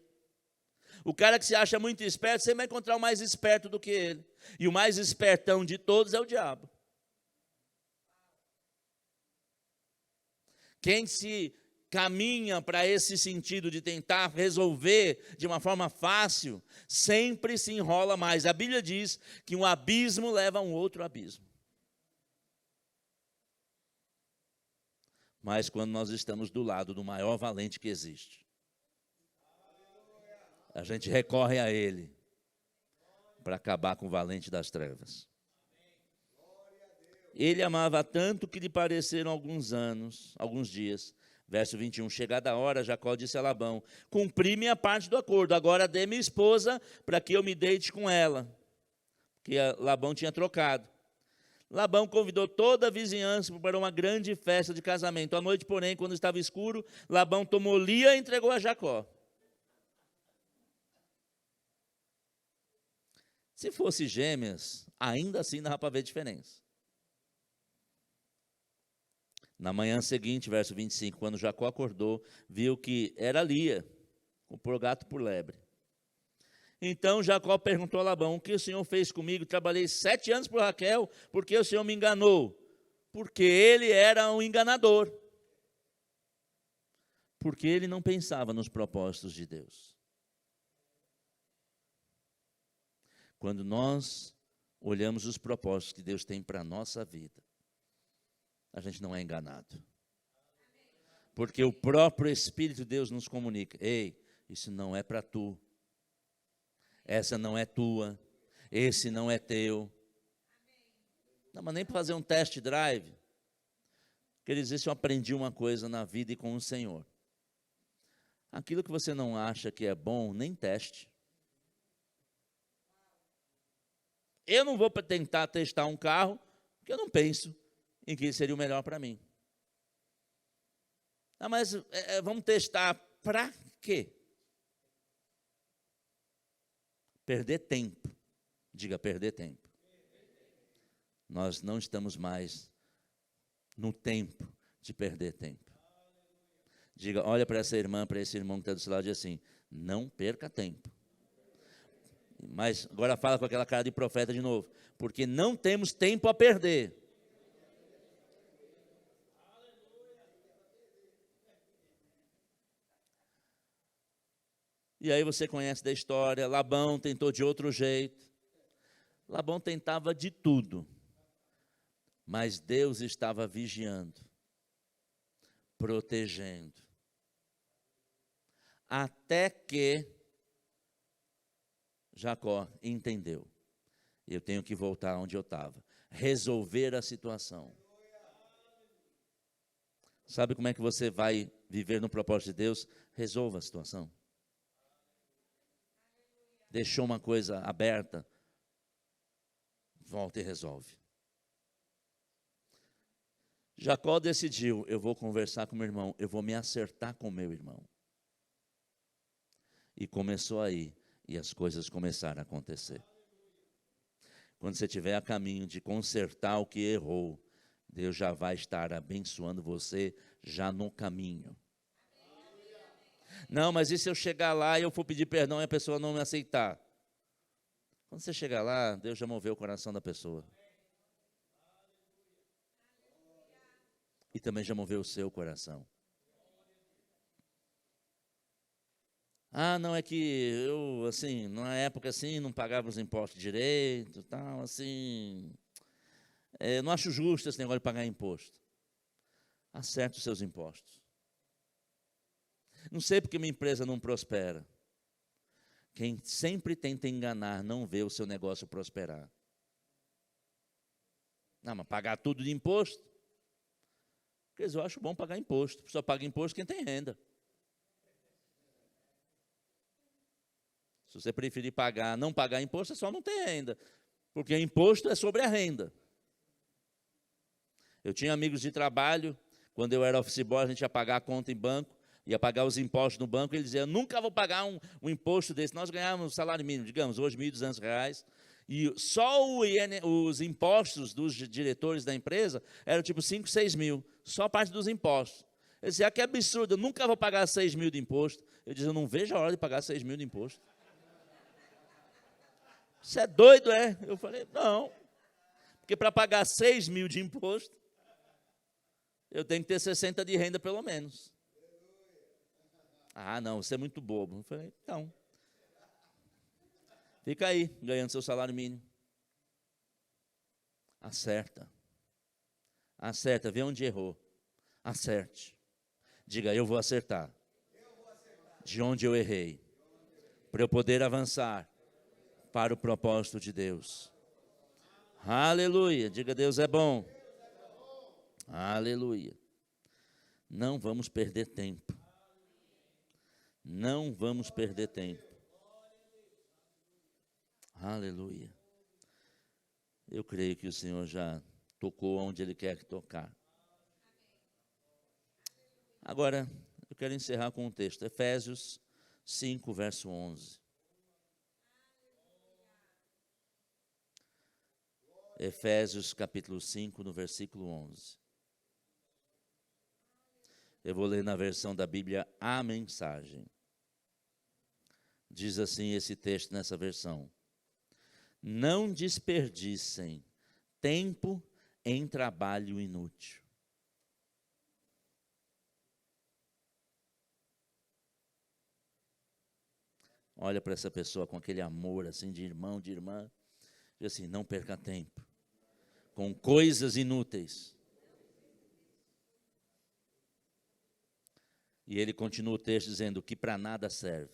O cara que se acha muito esperto, você vai encontrar o mais esperto do que ele, e o mais espertão de todos é o diabo. Quem se caminha para esse sentido de tentar resolver de uma forma fácil, sempre se enrola mais. A Bíblia diz que um abismo leva a um outro abismo. mas quando nós estamos do lado do maior valente que existe, a gente recorre a ele para acabar com o valente das trevas. Ele amava tanto que lhe pareceram alguns dias. Verso 21, chegada a hora, Jacó disse a Labão: cumpri minha parte do acordo, agora dê minha esposa para que eu me deite com ela. Que Labão tinha trocado. Labão convidou toda a vizinhança para uma grande festa de casamento. À noite, porém, quando estava escuro, Labão tomou Lia e entregou a Jacó. Se fosse gêmeas, ainda assim dava para ver diferença. Na manhã seguinte, verso 25, quando Jacó acordou, viu que era Lia, comprou gato por lebre. Então Jacó perguntou a Labão: o que o Senhor fez comigo? Trabalhei 7 anos por Raquel, porque o Senhor me enganou? Porque ele era um enganador. Porque ele não pensava nos propósitos de Deus. Quando nós olhamos os propósitos que Deus tem para a nossa vida, a gente não é enganado. Porque o próprio Espírito de Deus nos comunica: ei, isso não é para tu. Essa não é tua. Esse não é teu. Não, mas nem para fazer um test drive. Quer dizer, se eu aprendi uma coisa na vida e com o Senhor. Aquilo que você não acha que é bom, nem teste. Eu não vou tentar testar um carro que eu não penso em que seria o melhor para mim. Ah, mas vamos testar para quê? Perder tempo. Diga, perder tempo. Nós não estamos mais no tempo de perder tempo. Diga, olha para essa irmã, para esse irmão que está do seu lado e diz assim: não perca tempo. Mas agora fala com aquela cara de profeta de novo. Porque não temos tempo a perder. E aí você conhece da história, Labão tentou de outro jeito. Labão tentava de tudo. Mas Deus estava vigiando, protegendo. Até que Jacó entendeu: eu tenho que voltar onde eu estava, resolver a situação. Sabe como é que você vai viver no propósito de Deus? Resolva a situação. Deixou uma coisa aberta, volta e resolve. Jacó decidiu: eu vou conversar com meu irmão, eu vou me acertar com meu irmão. E começou aí, e as coisas começaram a acontecer. Quando você estiver a caminho de consertar o que errou, Deus já vai estar abençoando você já no caminho. Não, mas e se eu chegar lá e eu for pedir perdão e a pessoa não me aceitar? Quando você chegar lá, Deus já moveu o coração da pessoa. E também já moveu o seu coração. Ah, não, é que eu, assim, na época, assim, não pagava os impostos direito, tal, assim. Não acho justo esse negócio de pagar imposto. Acerte os seus impostos. Não sei porque minha empresa não prospera. Quem sempre tenta enganar não vê o seu negócio prosperar. Não, mas pagar tudo de imposto? Quer dizer, eu acho bom pagar imposto. Só paga imposto quem tem renda. Se você preferir pagar, não pagar imposto, é só não ter renda. Porque imposto é sobre a renda. Eu tinha amigos de trabalho, quando eu era office boy, a gente ia pagar a conta em banco, ia pagar os impostos no banco, ele dizia: eu nunca vou pagar um imposto desse. Nós ganhávamos salário mínimo, digamos, hoje R$ 1.200, e só os impostos dos diretores da empresa eram tipo 5, 6 mil, só parte dos impostos. Ele dizia: que absurdo, eu nunca vou pagar 6 mil de imposto. Eu dizia: eu não vejo a hora de pagar 6 mil de imposto. Você é doido, é? Eu falei: não, porque para pagar 6 mil de imposto, eu tenho que ter 60 de renda pelo menos. Ah, não, você é muito bobo. Eu falei: então, fica aí, ganhando seu salário mínimo. Acerta. Acerta, vê onde errou. Acerte. Diga, eu vou acertar. De onde eu errei. Para eu poder avançar para o propósito de Deus. Aleluia. Diga, Deus é bom. Aleluia. Não vamos perder tempo. Não vamos perder tempo. Aleluia. Eu creio que o Senhor já tocou onde Ele quer tocar. Agora, eu quero encerrar com um texto. Efésios 5, verso 11. Efésios capítulo 5, no versículo 11. Eu vou ler na versão da Bíblia A Mensagem. Diz assim esse texto nessa versão: não desperdicem tempo em trabalho inútil. Olha para essa pessoa com aquele amor assim de irmão, de irmã. Diz assim, não perca tempo com coisas inúteis. E ele continua o texto dizendo que para nada serve.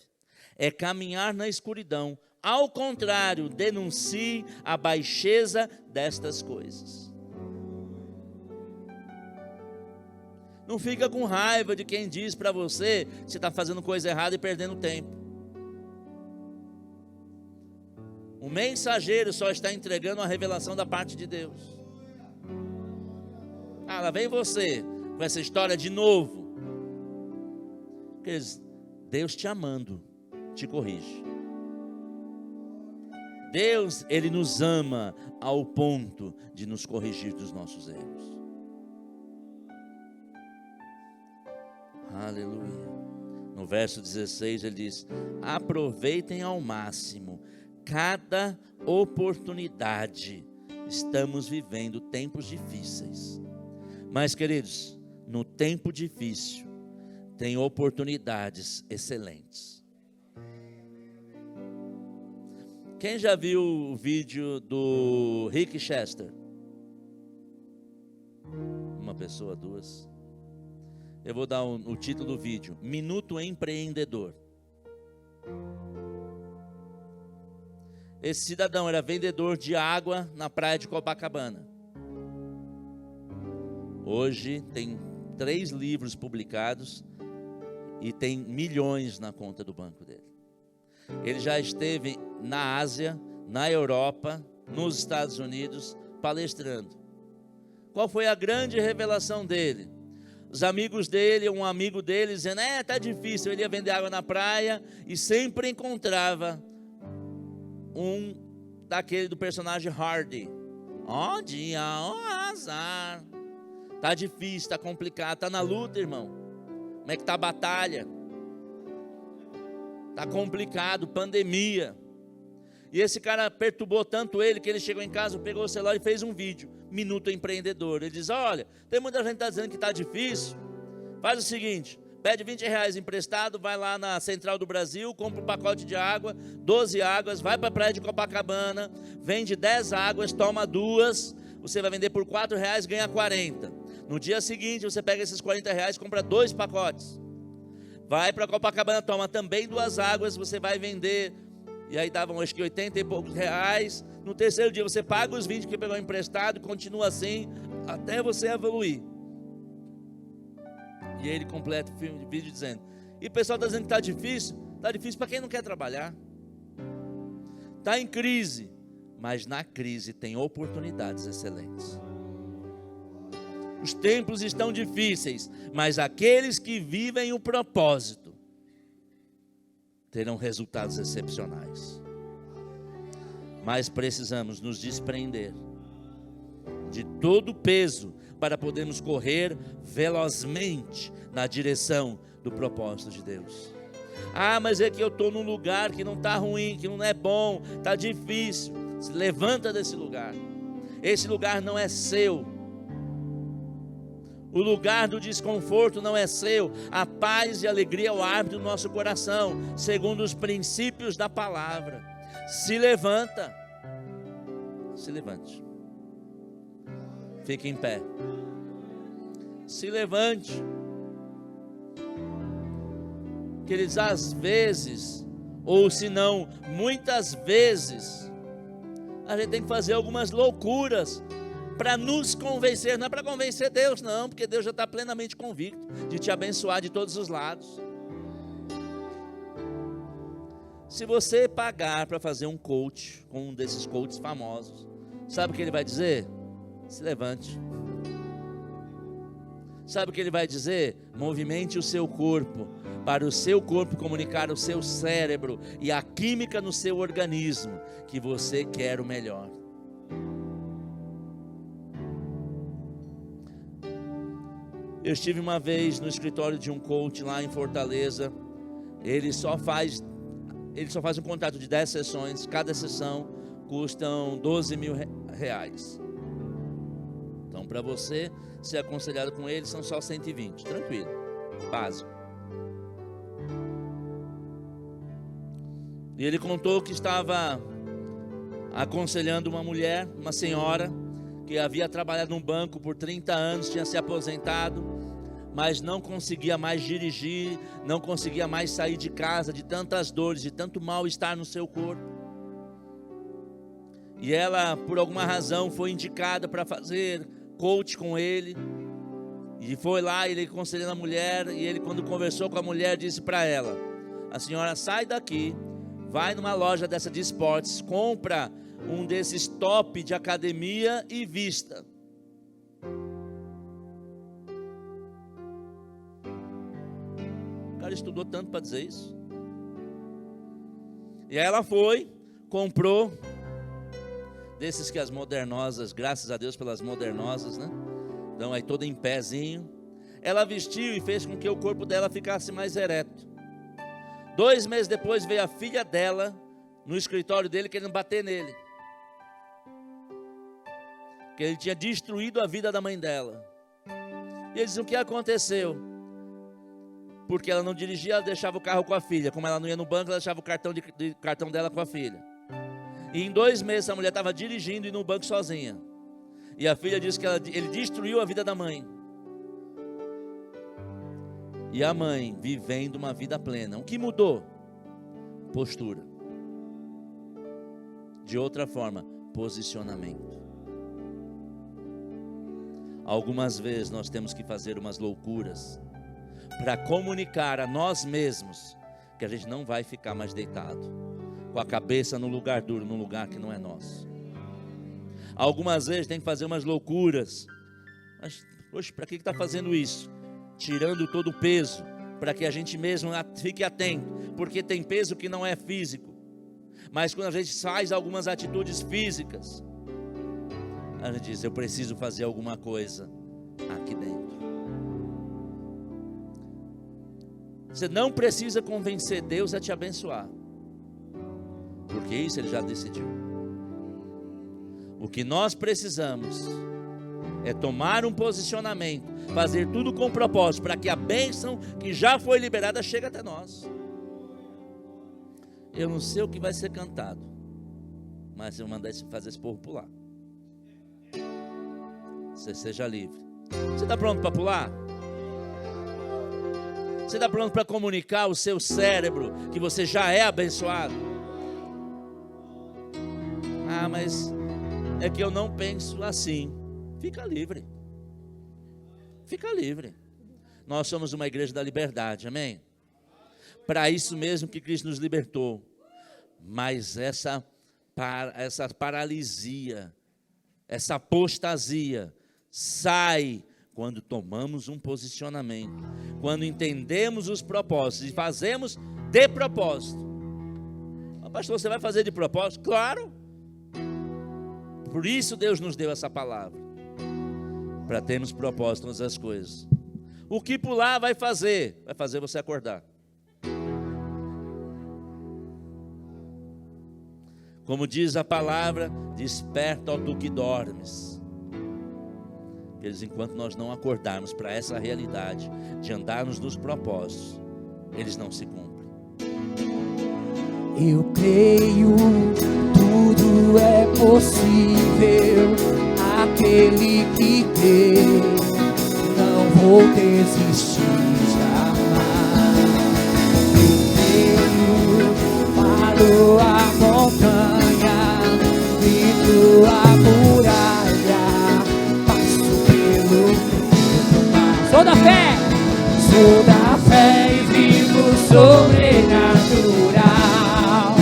É caminhar na escuridão. Ao contrário, denuncie a baixeza destas coisas. Não fica com raiva de quem diz para você que você está fazendo coisa errada e perdendo tempo. O mensageiro só está entregando a revelação da parte de Deus. Ah, lá vem você com essa história de novo. Deus te amando, te corrige. Deus, Ele nos ama ao ponto de nos corrigir dos nossos erros. Aleluia. No verso 16 ele diz, aproveitem ao máximo cada oportunidade. Estamos vivendo tempos difíceis. Mas, queridos, no tempo difícil, tem oportunidades excelentes. Quem já viu o vídeo do Rick Chester? Uma pessoa, duas. Eu vou dar o título do vídeo: Minuto Empreendedor. Esse cidadão era vendedor de água na praia de Copacabana. Hoje tem 3 livros publicados e tem milhões na conta do banco dele. Ele já esteve na Ásia, na Europa, nos Estados Unidos, palestrando. Qual foi a grande revelação dele? Os amigos dele, um amigo dele, dizendo, tá difícil, ele ia vender água na praia e sempre encontrava um daquele do personagem Hardy. Ó dia, ó azar. Tá difícil, tá complicado, tá na luta, irmão. Como é que tá a batalha? Tá complicado, pandemia. E esse cara perturbou tanto ele que ele chegou em casa, pegou o celular e fez um vídeo, Minuto Empreendedor. Ele diz, olha, tem muita gente que está dizendo que está difícil. Faz o seguinte, pede R$20 emprestado, vai lá na Central do Brasil, compra um pacote de água, 12 águas, vai para a praia de Copacabana, vende 10 águas, toma 2, você vai vender por R$4, ganha 40. No dia seguinte, você pega esses R$40, compra 2 pacotes. Vai para Copacabana, toma também 2 águas, você vai vender, e aí davam acho que 80 e poucos reais. No terceiro dia você paga os 20 que pegou emprestado, e continua assim, até você evoluir. E aí ele completa o vídeo dizendo, e o pessoal está dizendo que está difícil para quem não quer trabalhar. Está em crise, mas na crise tem oportunidades excelentes. Os tempos estão difíceis, mas aqueles que vivem o propósito terão resultados excepcionais. Mas precisamos nos desprender de todo o peso para podermos correr velozmente na direção do propósito de Deus. Ah, mas é que eu estou num lugar que não está ruim, que não é bom, está difícil. Se levanta desse lugar. Esse lugar não é seu. O lugar do desconforto não é seu. A paz e a alegria é o árbitro do nosso coração, segundo os princípios da palavra. Se levanta. Se levante. Fique em pé. Se levante. Queridos, às vezes, ou se não, muitas vezes, a gente tem que fazer algumas loucuras para nos convencer. Não é para convencer Deus, não, porque Deus já está plenamente convicto de te abençoar de todos os lados. Se você pagar para fazer um coach, com um desses coaches famosos, sabe o que ele vai dizer? Se levante. Sabe o que ele vai dizer? Movimente o seu corpo, para o seu corpo comunicar o seu cérebro e a química no seu organismo, que você quer o melhor. Eu estive uma vez no escritório de um coach lá em Fortaleza. Ele só faz um contrato de 10 sessões. Cada sessão custam 12 mil reais. Então, para você ser aconselhado com ele, são só 120. Tranquilo, básico. E ele contou que estava aconselhando uma mulher, uma senhora, que havia trabalhado num banco por 30 anos, tinha se aposentado, mas não conseguia mais dirigir, não conseguia mais sair de casa, de tantas dores, de tanto mal-estar no seu corpo. E ela, por alguma razão, foi indicada para fazer coach com ele, e foi lá, ele aconselhando a mulher, e ele, quando conversou com a mulher, disse para ela: a senhora sai daqui, vai numa loja dessa de esportes, compra um desses top de academia e vista. O cara estudou tanto para dizer isso. E aí ela foi, comprou desses que as modernosas, graças a Deus pelas modernosas, né? Então aí toda em pezinho. Ela vestiu e fez com que o corpo dela ficasse mais ereto. 2 meses depois veio a filha dela no escritório dele querendo bater nele, que ele tinha destruído a vida da mãe dela. E eles diziam: o que aconteceu? Porque ela não dirigia, ela deixava o carro com a filha. Como ela não ia no banco, ela deixava o cartão dela com a filha. E em 2 meses a mulher estava dirigindo e no banco sozinha. E a filha disse que ele destruiu a vida da mãe. E a mãe vivendo uma vida plena. O que mudou? Postura. De outra forma, posicionamento. Algumas vezes nós temos que fazer umas loucuras para comunicar a nós mesmos que a gente não vai ficar mais deitado com a cabeça no lugar duro, num lugar que não é nosso. Algumas vezes tem que fazer umas loucuras. Mas, poxa, para que está fazendo isso? Tirando todo o peso, para que a gente mesmo fique atento, porque tem peso que não é físico. Mas quando a gente faz algumas atitudes físicas, a gente diz: eu preciso fazer alguma coisa aqui dentro. Você não precisa convencer Deus a te abençoar, porque isso Ele já decidiu. O que nós precisamos é tomar um posicionamento, fazer tudo com propósito, para que a bênção que já foi liberada chegue até nós. Eu não sei o que vai ser cantado, mas eu vou mandar fazer esse povo pular. Você seja livre. Você está pronto para pular? Você está pronto para comunicar ao seu cérebro que você já é abençoado? Ah, mas é que eu não penso assim. Fica livre. Fica livre. Nós somos uma igreja da liberdade, amém? Para isso mesmo que Cristo nos libertou. Mas essa paralisia, essa apostasia sai quando tomamos um posicionamento, quando entendemos os propósitos e fazemos de propósito. Mas, pastor, você vai fazer de propósito? Claro. Por isso Deus nos deu essa palavra, para termos propósito em todas as coisas. O que pular vai fazer? Vai fazer você acordar. Como diz a palavra: desperta, ó tu que dormes. Eles, enquanto nós não acordarmos para essa realidade de andarmos nos propósitos, eles não se cumprem. Eu creio, tudo é possível, aquele que crê não vou desistir jamais. Eu falo a montanha, grito a muralha, passo pelo mar. Sou da fé e vivo sobrenatural.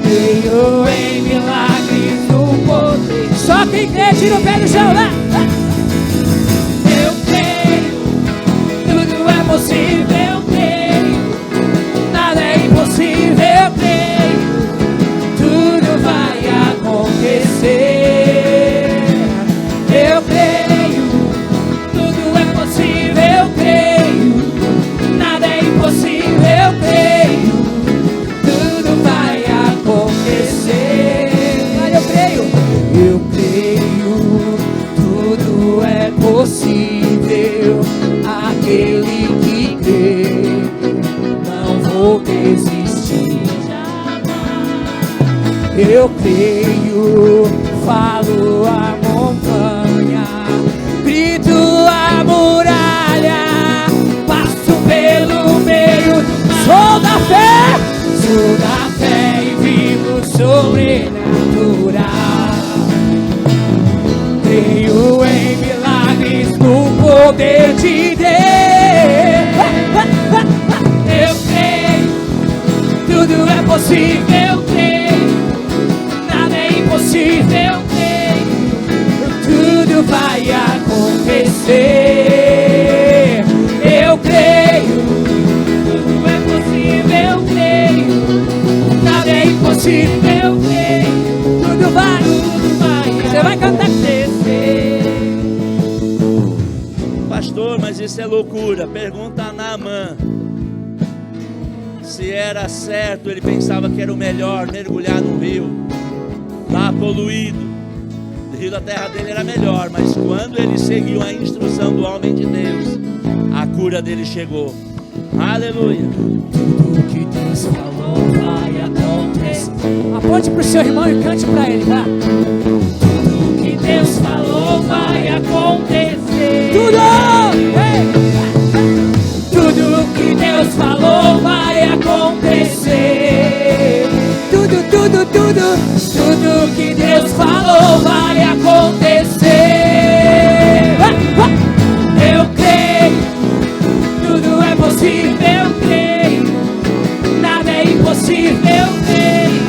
Creio em milagres no poder. Só quem crê, tira o pé do chão, né? Eu creio, tudo é possível. Eu creio, nada é impossível. Eu creio, tudo vai acontecer. Eu creio, tudo é possível. Eu creio, nada é impossível. Eu creio, tudo vai acontecer. Eu creio, tudo é possível. Aquele que crê, não vou desistir jamais. Eu creio, falo a montanha, grito a muralha, passo pelo meio. Sou da fé e vivo sobrenatural. Creio em milagres no poder de Deus. Eu creio, tudo é possível. Eu creio, nada é impossível. Eu creio, tudo vai acontecer. Eu creio, tudo é possível. Eu creio, nada é impossível. Eu creio, tudo vai. Você vai cantar crescer. Pastor, mas isso é loucura. Pergunta a Naamã se era certo. Ele pensava que era o melhor mergulhar no rio lá poluído. O rio da terra dele era melhor, mas quando ele seguiu a instrução do homem de Deus, a cura dele chegou. Aleluia. Tudo que Deus falou vai acontecer. Aponte para o seu irmão e cante para ele, tá? Tudo que Deus falou vai acontecer. Tudo que Deus falou vai acontecer. Tudo que Deus falou vai acontecer. Eu creio, tudo é possível. Eu creio, nada é impossível. Eu creio,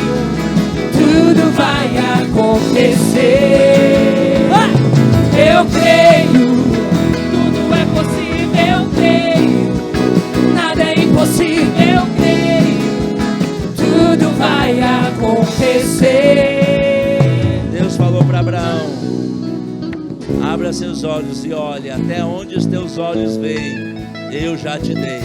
tudo vai acontecer. Eu creio, tudo é possível. Eu creio, nada é impossível. Eu creio, tudo vai acontecer. Deus falou para Abraão: abra seus olhos e olhe, até onde os teus olhos veem, eu já te dei.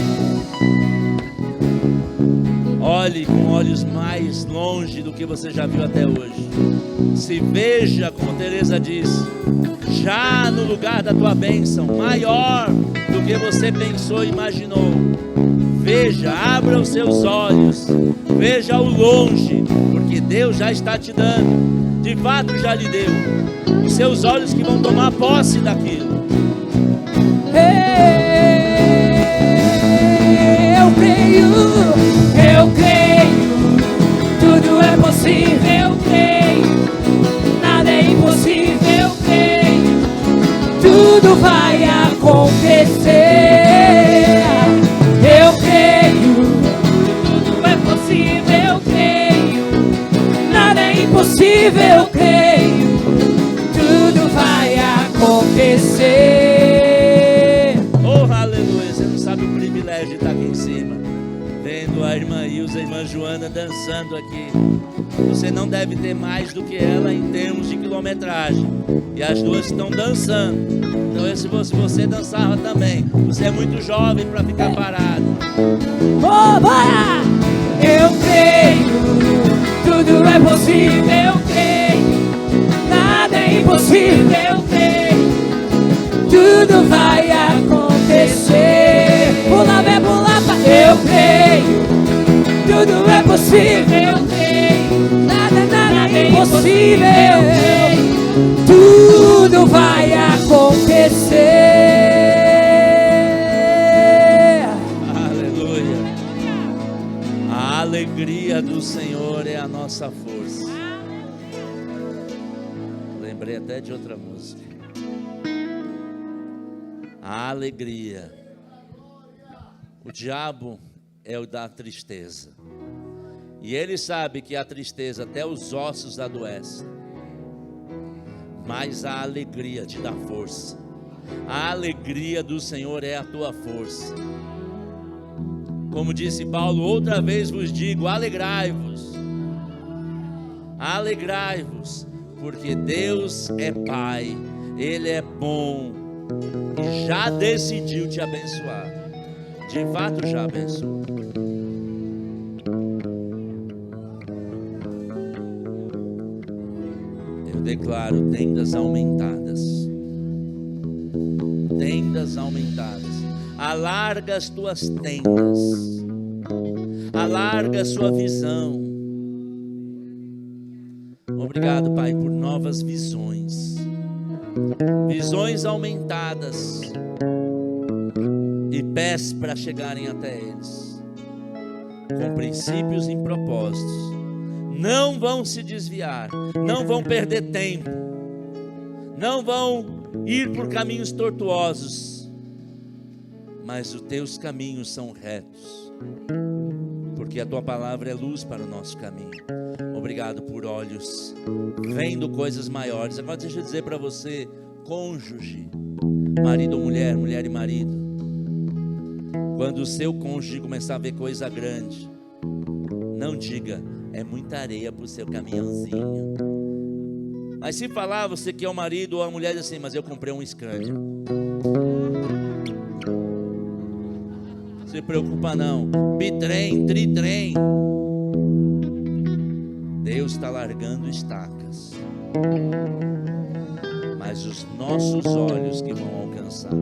Olhe com olhos mais longe do que você já viu até hoje. Se veja, como Teresa diz, já no lugar da tua bênção, maior do que você pensou e imaginou. Veja, abra os seus olhos, veja ao longe, porque Deus já está te dando, de fato já lhe deu. Os seus olhos que vão tomar posse daquilo. Eu creio, tudo é possível. Eu creio, nada é impossível. Eu creio, tudo vai acontecer. Eu creio, tudo é possível. Eu creio, nada é impossível. Eu creio, tudo vai acontecer. Oh, aleluia, você não sabe o privilégio de estar aqui em cima, vendo a irmã Ilza e a irmã Joana dançando aqui. Você não deve ter mais do que ela em termos de quilometragem, e as duas estão dançando. Então se você dançava também, você é muito jovem para ficar parado. Bora! Eu creio, tudo é possível. Eu creio, nada é impossível. Eu creio, tudo vai acontecer. Pula, vai pular. Eu creio, tudo é possível. Eu creio, nada é impossível. Eu creio, tudo vai acontecer. alegria do Senhor é a nossa força. Lembrei até de outra música. A alegria. O diabo é o da tristeza. E ele sabe que a tristeza até os ossos adoecem. Mas a alegria te dá força. A alegria do Senhor é a tua força. Como disse Paulo, outra vez vos digo, alegrai-vos. Alegrai-vos, porque Deus é Pai, Ele é bom e já decidiu te abençoar. De fato já abençoou. Eu declaro tendas aumentadas. Tendas aumentadas. Alarga as tuas tendas. Alarga a sua visão. Obrigado, Pai, por novas visões. Visões aumentadas. E pés para chegarem até eles. Com princípios e propósitos. Não vão se desviar. Não vão perder tempo. Não vão ir por caminhos tortuosos. Mas os teus caminhos são retos. Porque a tua palavra é luz para o nosso caminho. Obrigado por olhos vendo coisas maiores. Agora deixa eu dizer para você, cônjuge, marido ou mulher, mulher e marido, quando o seu cônjuge começar a ver coisa grande, não diga, é muita areia para o seu caminhãozinho. Mas se falar, você que é o marido ou a mulher, diz assim, mas eu comprei um Scania. Se preocupa não, bitrem, tritrem. Deus está largando estacas, mas os nossos olhos que vão alcançar.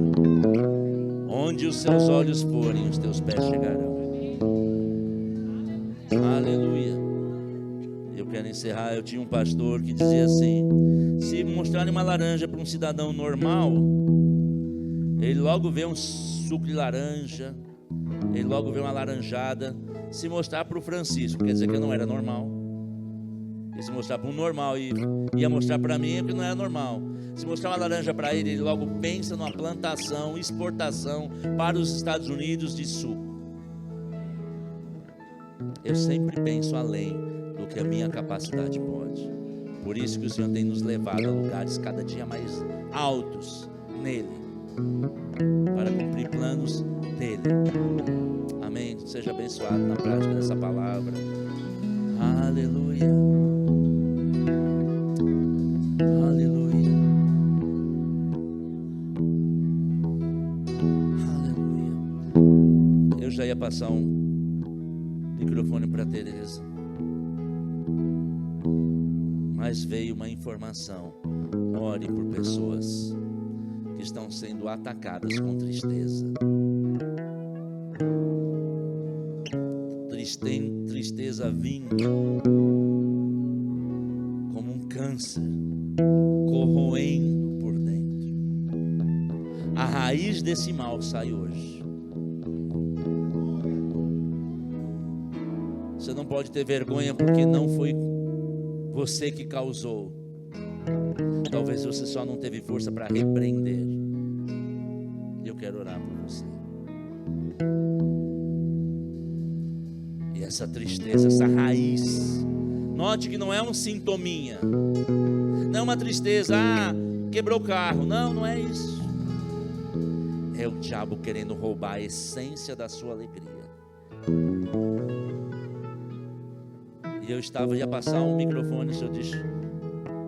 Onde os seus olhos forem, os teus pés chegarão. Aleluia. Eu quero encerrar. Eu tinha um pastor que dizia assim: se mostrarem uma laranja para um cidadão normal, ele logo vê um suco de laranja, ele logo vê uma laranjada. Se mostrar para o Francisco, quer dizer que eu não era normal. E se mostrar para um normal e ia mostrar para mim, porque não era normal. Se mostrar uma laranja para ele, ele logo pensa numa plantação, exportação para os Estados Unidos de suco. Eu sempre penso além do que a minha capacidade pode. Por isso que o Senhor tem nos levado a lugares cada dia mais altos nele, para cumprir planos dele. Amém. Seja abençoado na prática dessa palavra. Aleluia. Aleluia. Aleluia. Eu já ia passar um microfone para Tereza, mas veio uma informação. Ore por pessoas que estão sendo atacadas com tristeza. Tristeza vindo como um câncer, corroendo por dentro. A raiz desse mal sai hoje. Você não pode ter vergonha porque não foi você que causou. Talvez você só não teve força para repreender. Eu quero orar por você. E essa tristeza, essa raiz, note que não é um sintominha, não é uma tristeza, quebrou o carro, não é isso. É o diabo querendo roubar a essência da sua alegria. E eu ia passar um microfone, o Senhor disse: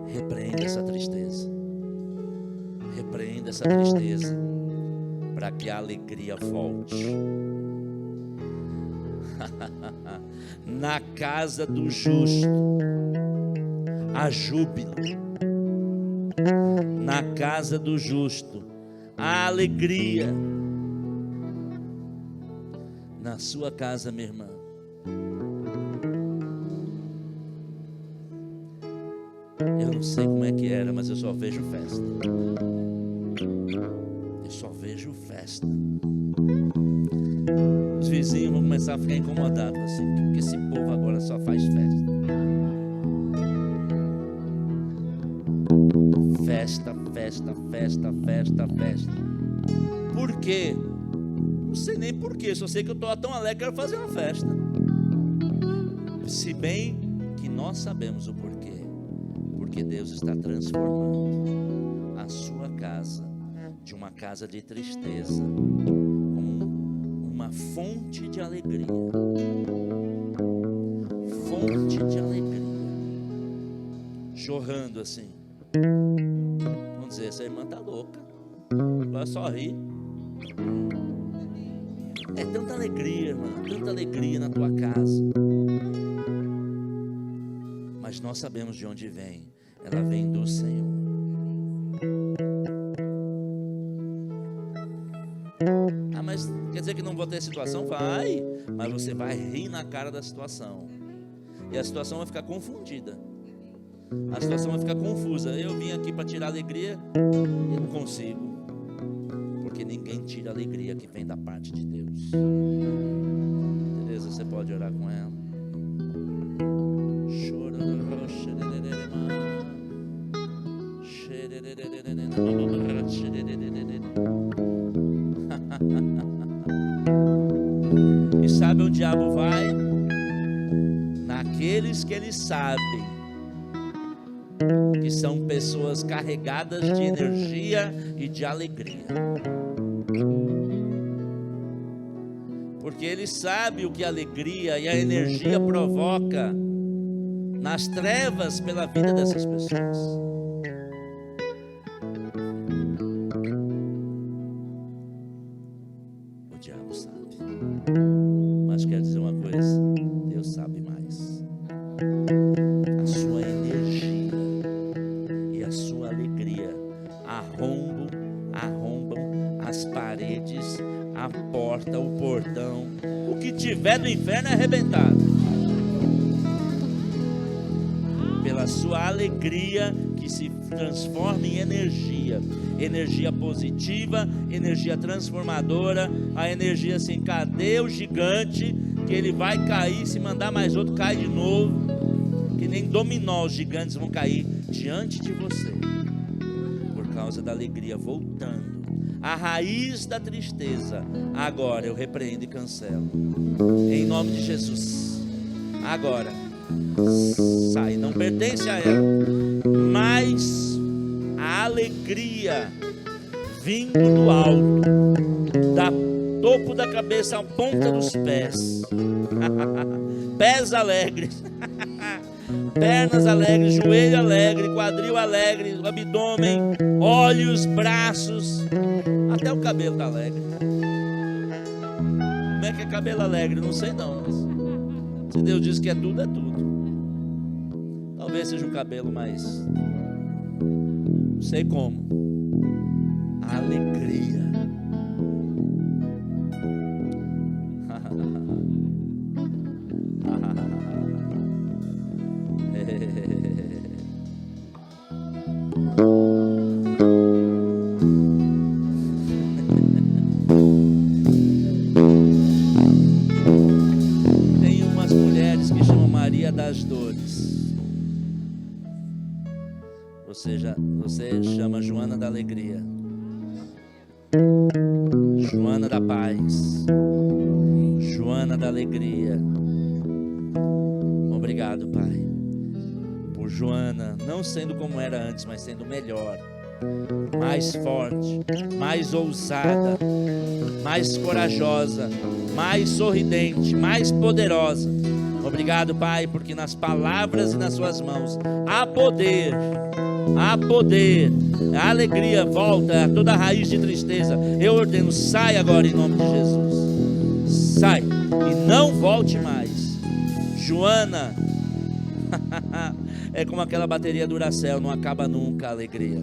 repreenda essa tristeza, repreenda essa tristeza, para que a alegria volte. Na casa do justo há júbilo. Na casa do justo há alegria. Na sua casa, minha irmã, eu não sei como é que era, mas eu só vejo festa. Eu só vejo festa. Os vizinhos vão começar a ficar incomodados, assim, porque esse povo agora só faz festa. Festa, festa, festa, festa, festa. Por quê? Não sei nem por quê, só sei que eu estou tão alegre que quero fazer uma festa. Se bem que nós sabemos o porquê. Porque Deus está transformando a sua casa de uma casa de tristeza como uma fonte de alegria. Fonte de alegria. Jorrando assim. Vamos dizer, essa irmã está louca. Ela só ri. É tanta alegria, irmã, tanta alegria na tua casa. Mas nós sabemos de onde vem. Ela vem do Senhor. Ah, mas quer dizer que não vou ter situação? Vai, mas você vai rir na cara da situação. E a situação vai ficar confundida. A situação vai ficar confusa. Eu vim aqui para tirar alegria e não consigo. Porque ninguém tira a alegria que vem da parte de Deus. Tereza, você pode orar com ela? E sabe onde o diabo vai? Naqueles que ele sabe que são pessoas carregadas de energia e de alegria. Porque ele sabe o que a alegria e a energia provoca nas trevas pela vida dessas pessoas. O diabo sabe. Mas quero dizer uma coisa, Deus sabe mais. A sua energia e a sua alegria arrombam as paredes, a porta, o portão. O que tiver do inferno é arrebentado. Pela sua alegria que se transforma em energia. Energia positiva, energia transformadora. A energia se encadeia o gigante, que ele vai cair, se mandar mais outro, cai de novo. Que nem dominó, os gigantes vão cair diante de você. Por causa da alegria voltando. A raiz da tristeza, agora eu repreendo e cancelo. Em nome de Jesus. Agora, sai, não pertence a ela. Mas a alegria vindo do alto, da topo da cabeça à ponta dos pés. Pés alegres. Pernas alegres, joelho alegre, quadril alegre, abdômen, olhos, braços, até o cabelo está alegre. Como é que é cabelo alegre? Não sei não, mas se Deus diz que é tudo, é tudo. Talvez seja um cabelo mais, não sei como. A alegria. Tem umas mulheres que chamam Maria das Dores. Você chama Joana da Alegria, Joana da Paz, Joana da Alegria. Obrigado, Pai, por Joana não sendo como era antes, mas sendo melhor, mais forte, mais ousada, mais corajosa, mais sorridente, mais poderosa. Obrigado, Pai, porque nas palavras e nas suas mãos há poder, a alegria volta a toda a raiz de tristeza. Eu ordeno, sai agora em nome de Jesus. Sai e não volte mais. Joana, é como aquela bateria Duracell, não acaba nunca a alegria.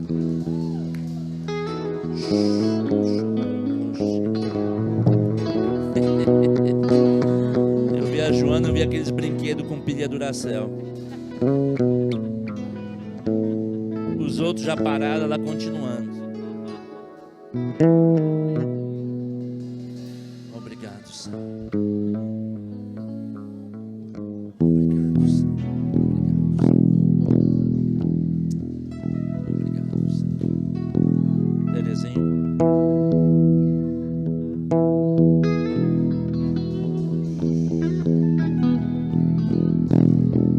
Eu vi a Joana, eu vi aqueles brinquedos com pilha Duracell. Os outros já pararam, ela continuando. Obrigado, força.